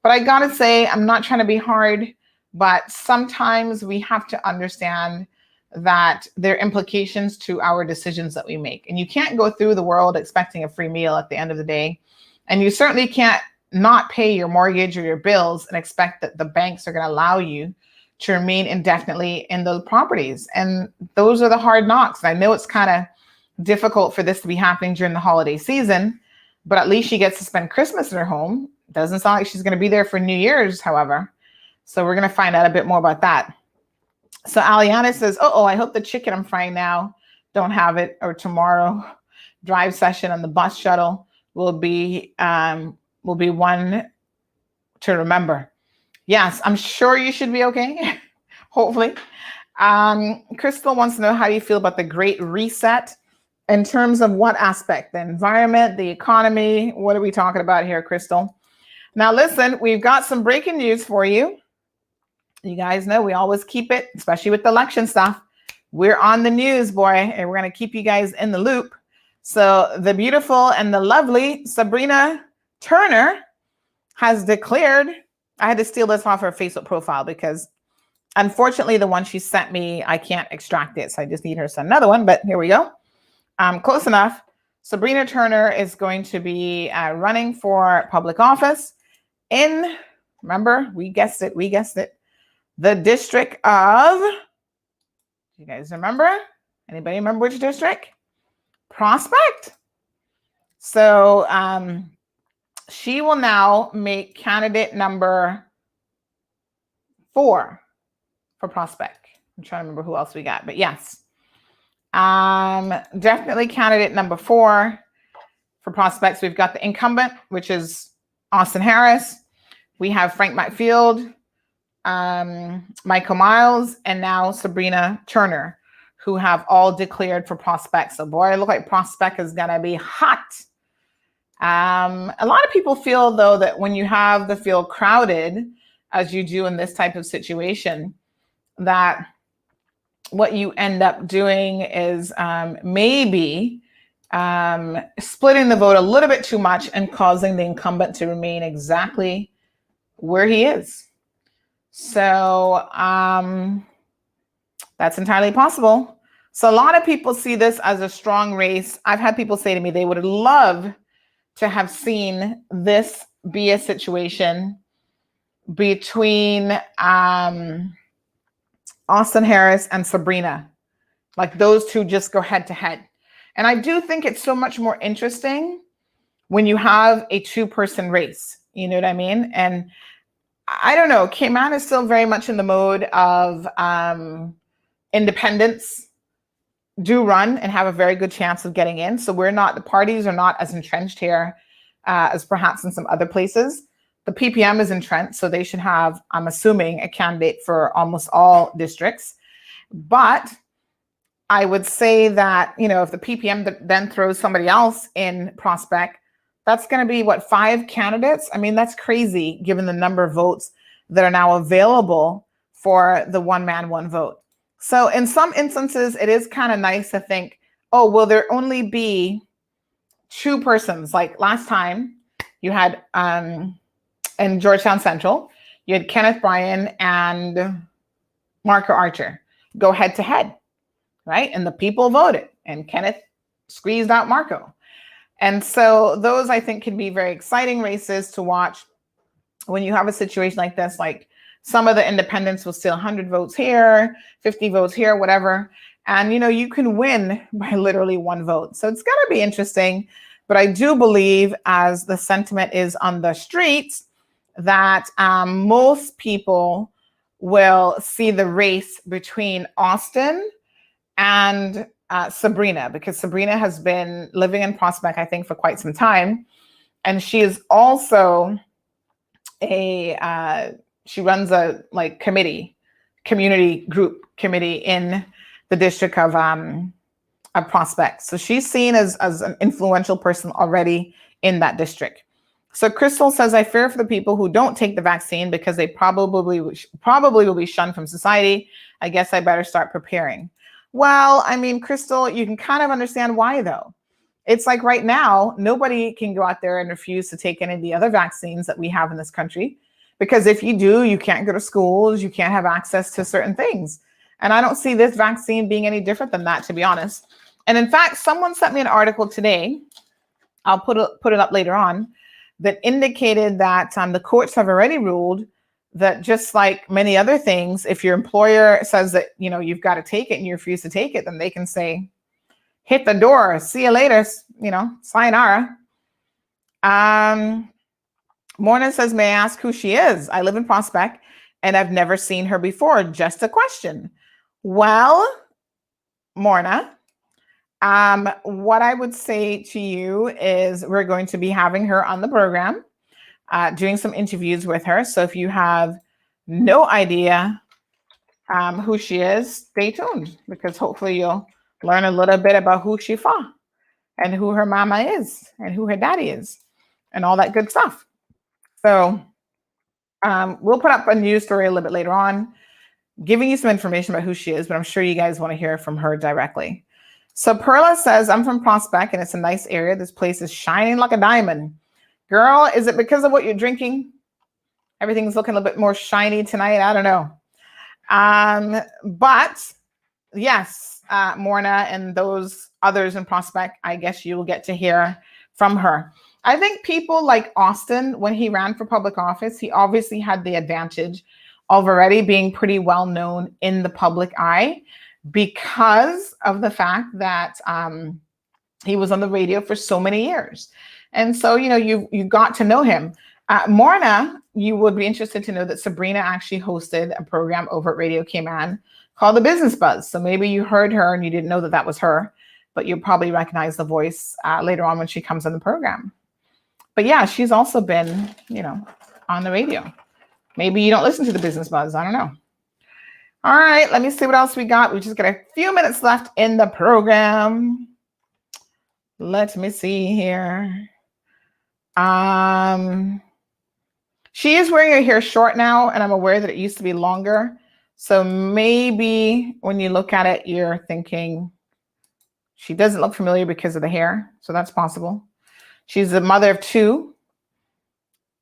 But I got to say, I'm not trying to be hard, but sometimes we have to understand that there are implications to our decisions that we make. And you can't go through the world expecting a free meal at the end of the day. And you certainly can't not pay your mortgage or your bills and expect that the banks are going to allow you to remain indefinitely in those properties. And those are the hard knocks. And I know it's kind of difficult for this to be happening during the holiday season, but at least she gets to spend Christmas in her home. Doesn't sound like she's going to be there for New Year's, however. So we're going to find out a bit more about that. So Aliana says, I hope the chicken I'm frying now don't have it, or tomorrow drive session on the bus shuttle will be one to remember. Yes, I'm sure you should be okay. Hopefully. Crystal wants to know how you feel about the Great Reset In terms of what aspect? The environment, the economy? What are we talking about here, Crystal? Now, listen, we've got some breaking news for you. You guys know we always keep it, especially with the election stuff. We're on the news, boy, and we're going to keep you guys in the loop. So the beautiful and the lovely Sabrina Turner has declared, I had to steal this off her Facebook profile because unfortunately the one she sent me, I can't extract it. So I just need her to send another one, but here we go. Close enough. Sabrina Turner is going to be running for public office in, remember, we guessed it, the district of, you guys remember? Anybody remember which district? Prospect. So she will now make candidate number 4 for Prospect. I'm trying to remember who else we got, but yes. Definitely candidate number 4 for Prospects. We've got the incumbent, which is Austin Harris. We have Frank Matfield, Michael Miles, and now Sabrina Turner, who have all declared for Prospect. So boy, it looks like Prospect is going to be hot. A lot of people feel, though, that when you have the field crowded, as you do in this type of situation, that what you end up doing is maybe splitting the vote a little bit too much and causing the incumbent to remain exactly where he is. So that's entirely possible. So a lot of people see this as a strong race. I've had people say to me they would love to have seen this be a situation between Austin Harris and Sabrina. Like those two just go head to head. And I do think it's so much more interesting when you have a 2-person race. You know what I mean? And I don't know, Cayman is still very much in the mode of independents do run and have a very good chance of getting in. So the parties are not as entrenched here as perhaps in some other places. The PPM is entrenched, so they should have, I'm assuming, a candidate for almost all districts. But I would say that, if the PPM then throws somebody else in Prospect, that's going to be, 5 candidates? I mean, that's crazy given the number of votes that are now available for the one man, one vote. So in some instances, it is kind of nice to think, oh, will there only be 2 persons? Like last time you had in Georgetown Central, you had Kenneth Bryan and Marco Archer go head to head, right? And the people voted and Kenneth squeezed out Marco. And so those, I think, can be very exciting races to watch when you have a situation like this. Like some of the independents will steal 100 votes here, 50 votes here, whatever. And, you can win by literally 1 vote. So it's going to be interesting. But I do believe, as the sentiment is on the streets, that most people will see the race between Austin and Sabrina, because Sabrina has been living in Prospect, I think, for quite some time. And she is also she runs a community group committee in the district of Prospect. So she's seen as an influential person already in that district. So Crystal says, I fear for the people who don't take the vaccine because they probably will be shunned from society. I guess I better start preparing. Well, I mean, Crystal, you can kind of understand why, though. It's like right now, nobody can go out there and refuse to take any of the other vaccines that we have in this country, because if you do, you can't go to schools, you can't have access to certain things. And I don't see this vaccine being any different than that, to be honest. And in fact, someone sent me an article today, I'll put it up later on, that indicated that the courts have already ruled that, just like many other things, if your employer says that, you've got to take it and you refuse to take it, then they can say, hit the door, see you later, sayonara. Morna says, may I ask who she is? I live in Prospect and I've never seen her before. Just a question. Well, Morna, what I would say to you is we're going to be having her on the program, doing some interviews with her. So if you have no idea who she is, stay tuned, because hopefully you'll learn a little bit about who she fought. and who her mama is and who her daddy is and all that good stuff. So we'll put up a news story a little bit later on, giving you some information about who she is, but I'm sure you guys want to hear from her directly. So Perla says, I'm from Prospect and it's a nice area. This place is shining like a diamond. Girl, is it because of what you're drinking? Everything's looking a little bit more shiny tonight. I don't know. But yes, Morna and those others in Prospect, I guess you will get to hear from her. I think people like Austin, when he ran for public office, he obviously had the advantage of already being pretty well known in the public eye because of the fact that he was on the radio for so many years. And so, you know, you got to know him. Morna, you would be interested to know that Sabrina actually hosted a program over at Radio Cayman called The Business Buzz. So maybe you heard her and you didn't know that that was her, but you'll probably recognize the voice later on when she comes on the program. But yeah, she's also been, you know, on the radio. Maybe you don't listen to The Business Buzz. I don't know. All right, let me see what else we got. We just got a few minutes left in the program. Let me see here. She is wearing her hair short now, and I'm aware that it used to be longer. So maybe when you look at it, you're thinking she doesn't look familiar because of the hair. So that's possible. She's the mother of two.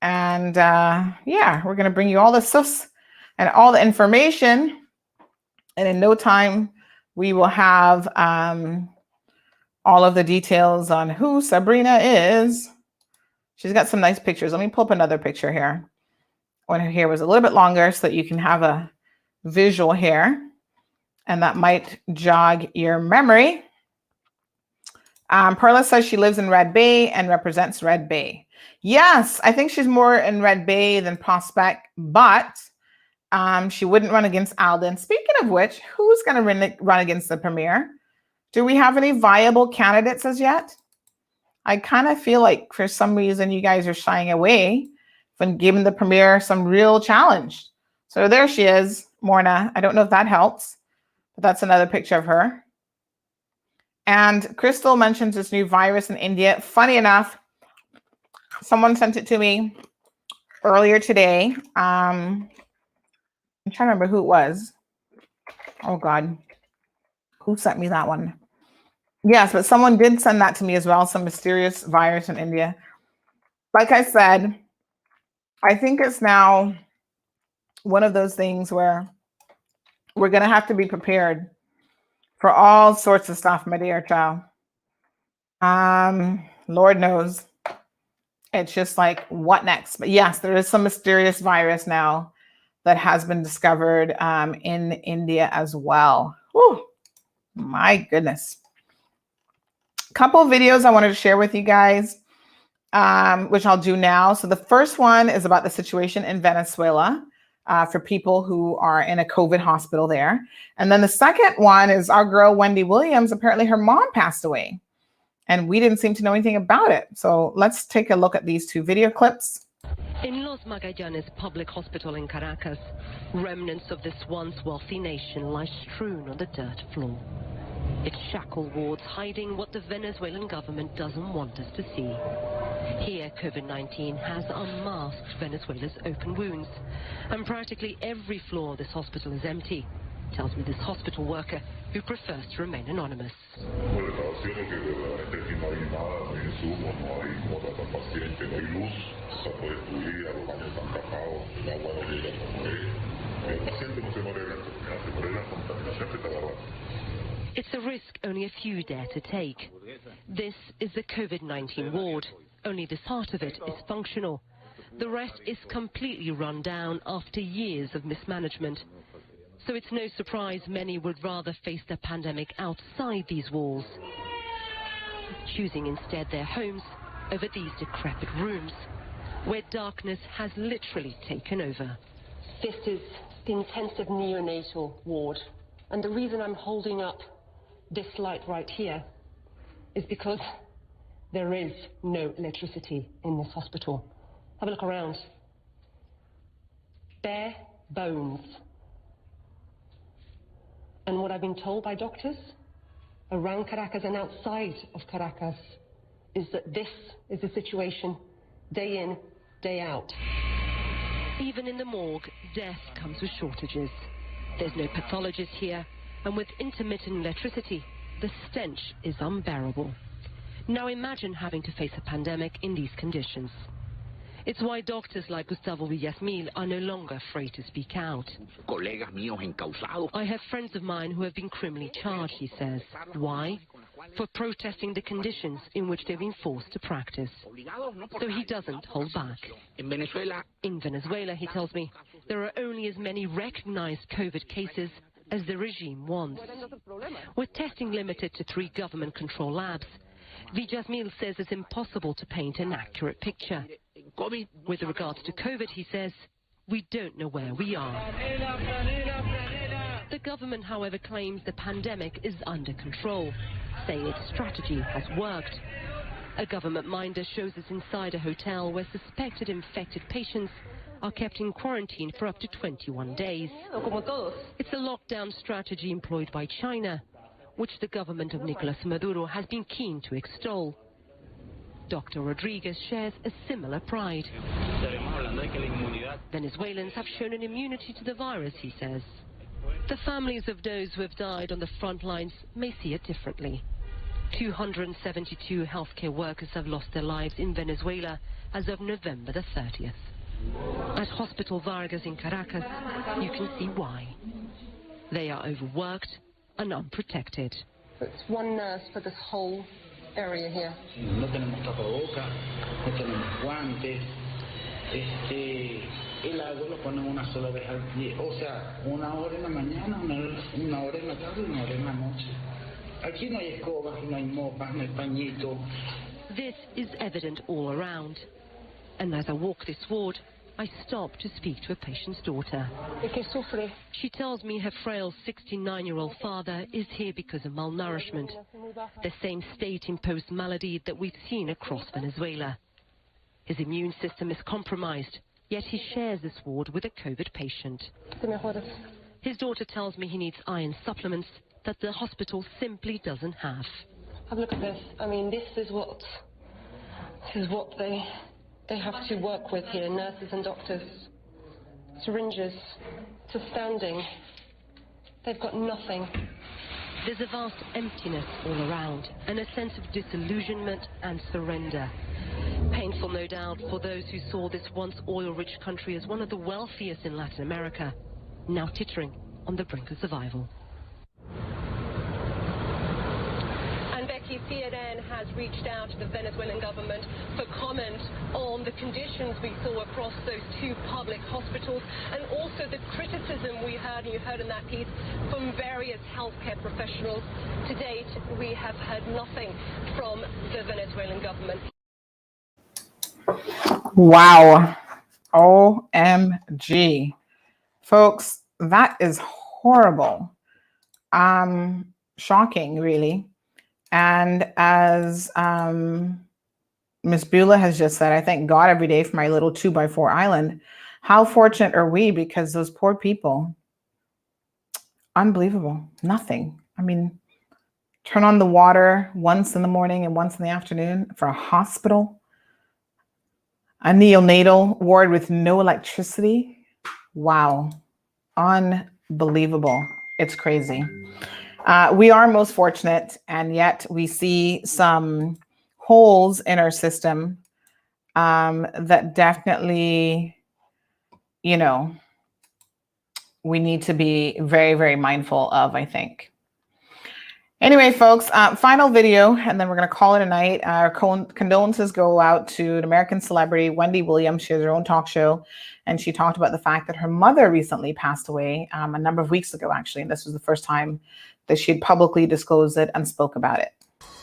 And yeah, we're going to bring you all the sus and all the information. And in no time, we will have all of the details on who Sabrina is. She's got some nice pictures. Let me pull up another picture here when her hair was a little bit longer so that you can have a visual here. And that might jog your memory. Perla says she lives in Red Bay and represents Red Bay. Yes, I think she's more in Red Bay than Prospect, but she wouldn't run against Alden. Speaking of which, who's going to run against the premier? Do we have any viable candidates as yet? I kind of feel like for some reason you guys are shying away from giving the premier some real challenge. So there she is, Morna. I don't know if that helps, but that's another picture of her. And Crystal mentions this new virus in India. Funny enough, someone sent it to me earlier today. I'm trying to remember who it was. Oh, God. Who sent me that one? Yes, but someone did send that to me as well, some mysterious virus in India. Like I said, I think it's now one of those things where we're going to have to be prepared for all sorts of stuff, my dear child. Lord knows. It's just like, what next? But yes, there is some mysterious virus now that has been discovered in India as well. Whew, my goodness. Couple of videos I wanted to share with you guys, which I'll do now. So the first one is about the situation in Venezuela for people who are in a COVID hospital there. And then the second one is our girl, Wendy Williams. Apparently her mom passed away and we didn't seem to know anything about it. So let's take a look at these two video clips. In Los Magallanes Public Hospital in Caracas, remnants of this once wealthy nation lie strewn on the dirt floor. Its shackled wards hiding what the Venezuelan government doesn't want us to see. Here, COVID-19 has unmasked Venezuela's open wounds, and practically every floor of this hospital is empty, tells me this hospital worker who prefers to remain anonymous. It's a risk only a few dare to take. This is the COVID-19 ward. Only this part of it is functional. The rest is completely run down after years of mismanagement. So it's no surprise many would rather face the pandemic outside these walls, choosing instead their homes over these decrepit rooms, where darkness has literally taken over. This is the intensive neonatal ward. And the reason I'm holding up this light right here is because there is no electricity in this hospital. Have a look around. Bare bones. And what I've been told by doctors, around Caracas and outside of Caracas is that this is the situation day in, day out. Even in the morgue, death comes with shortages. There's no pathologist here, and with intermittent electricity, the stench is unbearable. Now imagine having to face a pandemic in these conditions. It's why doctors like Gustavo Villasmil are no longer afraid to speak out. I have friends of mine who have been criminally charged, he says. Why? For protesting the conditions in which they've been forced to practice. So he doesn't hold back. In Venezuela, he tells me, there are only as many recognized COVID cases as the regime wants. With testing limited to 3 government-controlled labs, Villasmil says it's impossible to paint an accurate picture. With regards to COVID, he says, we don't know where we are. The government, however, claims the pandemic is under control, saying its strategy has worked. A government minder shows us inside a hotel where suspected infected patients are kept in quarantine for up to 21 days. It's a lockdown strategy employed by China, which the government of Nicolás Maduro has been keen to extol. Dr. Rodriguez shares a similar pride. Venezuelans have shown an immunity to the virus, he says. The families of those who have died on the front lines may see it differently. 272 healthcare workers have lost their lives in Venezuela as of November the 30th. At Hospital Vargas in Caracas, you can see why. They are overworked and unprotected. It's one nurse for this whole area here. No tenemos tapabocas, no tenemos guantes, el agua lo ponen una sola vez al día, o sea, 1 hora en la mañana, 1 hora en la tarde y 1 hora en la noche. Aquí no hay escobas, no hay mopas, no hay pañito. This is evident all around. And as I walk this ward, I stop to speak to a patient's daughter. She tells me her frail 69-year-old father is here because of malnourishment, the same state-imposed malady that we've seen across Venezuela. His immune system is compromised, yet he shares this ward with a COVID patient. His daughter tells me he needs iron supplements that the hospital simply doesn't have. Have a look at this. I mean, this is what they have to work with here, nurses and doctors. Syringes, to standing. They've got nothing. There's a vast emptiness all around, and a sense of disillusionment and surrender. Painful, no doubt, for those who saw this once oil-rich country as one of the wealthiest in Latin America, now tittering on the brink of survival. CNN has reached out to the Venezuelan government for comment on the conditions we saw across those 2 public hospitals, and also the criticism we heard, and you heard in that piece, from various healthcare professionals. To date, we have heard nothing from the Venezuelan government. Wow. OMG. Folks, that is horrible. Shocking, really. And as Miss Beulah has just said, I thank God every day for my little 2x4 island. How fortunate are we? Because those poor people, unbelievable, nothing. I mean, turn on the water once in the morning and once in the afternoon for a hospital, a neonatal ward with no electricity. Wow, unbelievable. It's crazy. We are most fortunate, and yet we see some holes in our system that definitely, you know, we need to be very, very mindful of, I think. Anyway, folks, final video, and then we're going to call it a night. Our condolences go out to an American celebrity, Wendy Williams. She has her own talk show, and she talked about the fact that her mother recently passed away a number of weeks ago, actually, and this was the first time that she had publicly disclosed it and spoke about it.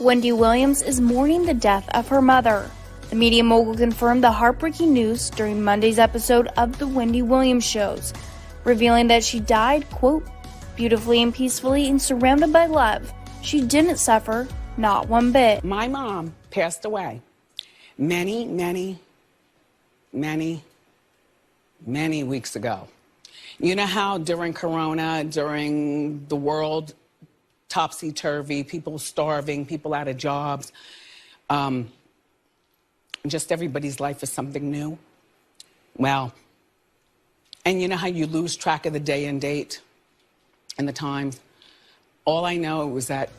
Wendy Williams is mourning the death of her mother. The media mogul confirmed the heartbreaking news during Monday's episode of The Wendy Williams Shows, revealing that she died, quote, beautifully and peacefully and surrounded by love. She didn't suffer, not one bit. My mom passed away many weeks ago. You know how during Corona, during the world topsy-turvy, people starving, people out of jobs. Just everybody's life is something new. Well, and you know how you lose track of the day and date and the time? All I know was that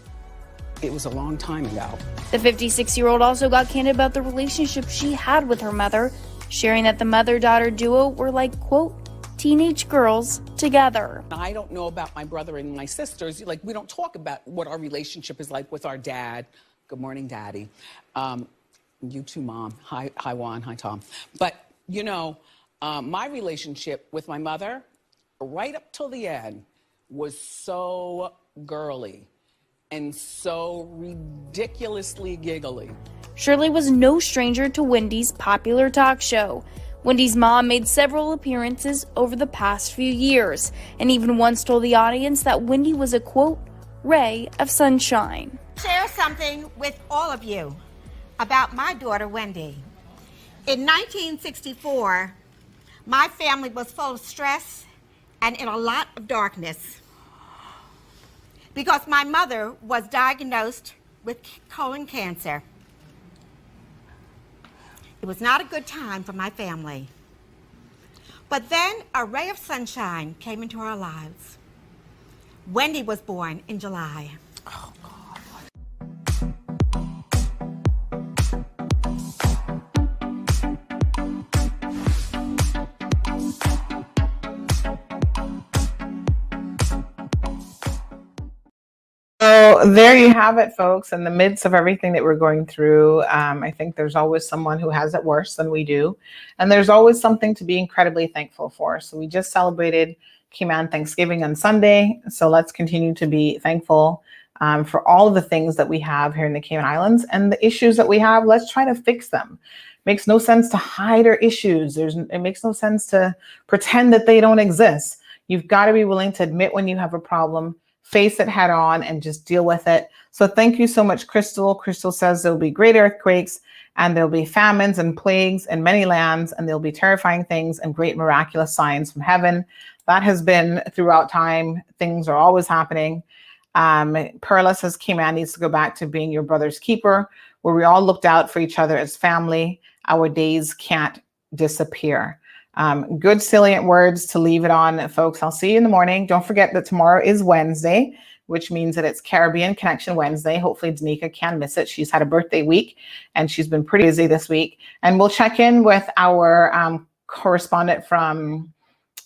it was a long time ago. The 56-year-old also got candid about the relationship she had with her mother, sharing that the mother-daughter duo were like, quote, teenage girls together. I don't know about my brother and my sisters. Like, we don't talk about what our relationship is like with our dad. Good morning, Daddy. You too, Mom. Hi, Juan. Hi, Tom. But, you know, my relationship with my mother, right up till the end, was so girly and so ridiculously giggly. Shirley was no stranger to Wendy's popular talk show. Wendy's mom made several appearances over the past few years, and even once told the audience that Wendy was a, quote, ray of sunshine. Share something with all of you about my daughter, Wendy. In 1964, my family was full of stress and in a lot of darkness because my mother was diagnosed with colon cancer. It was not a good time for my family. But then a ray of sunshine came into our lives. Wendy was born in July. Oh, God. So there you have it, folks. In the midst of everything that we're going through, I think there's always someone who has it worse than we do. And there's always something to be incredibly thankful for. So we just celebrated Cayman Thanksgiving on Sunday. So let's continue to be thankful for all of the things that we have here in the Cayman Islands and the issues that we have. Let's try to fix them. Makes no sense to hide our issues. It makes no sense to pretend that they don't exist. You've got to be willing to admit when you have a problem, face it head on, and just deal with it. So thank you so much, Crystal. Crystal says there'll be great earthquakes and there'll be famines and plagues in many lands, and there'll be terrifying things and great miraculous signs from heaven. That has been throughout time. Things are always happening. Perla says Cayman needs to go back to being your brother's keeper, where we all looked out for each other as family. Our days can't disappear. Good salient words to leave it on, folks. I'll see you in the morning. Don't forget that tomorrow is Wednesday, which means that it's Caribbean Connection Wednesday. Hopefully Danica can miss it. She's had a birthday week and she's been pretty busy this week. And we'll check in with our correspondent from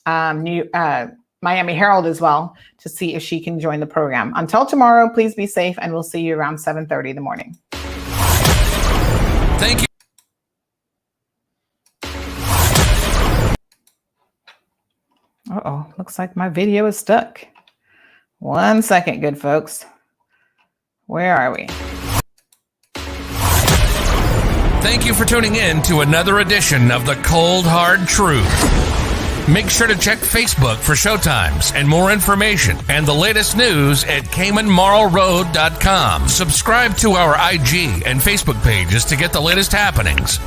Miami Herald as well to see if she can join the program. Until tomorrow, please be safe, and we'll see you around 7:30 in the morning. Thank you. Uh-oh, looks like my video is stuck. 1 second, good folks. Where are we? Thank you for tuning in to another edition of The Cold Hard Truth. Make sure to check Facebook for showtimes and more information and the latest news at CaymanMarlRoad.com. Subscribe to our IG and Facebook pages to get the latest happenings.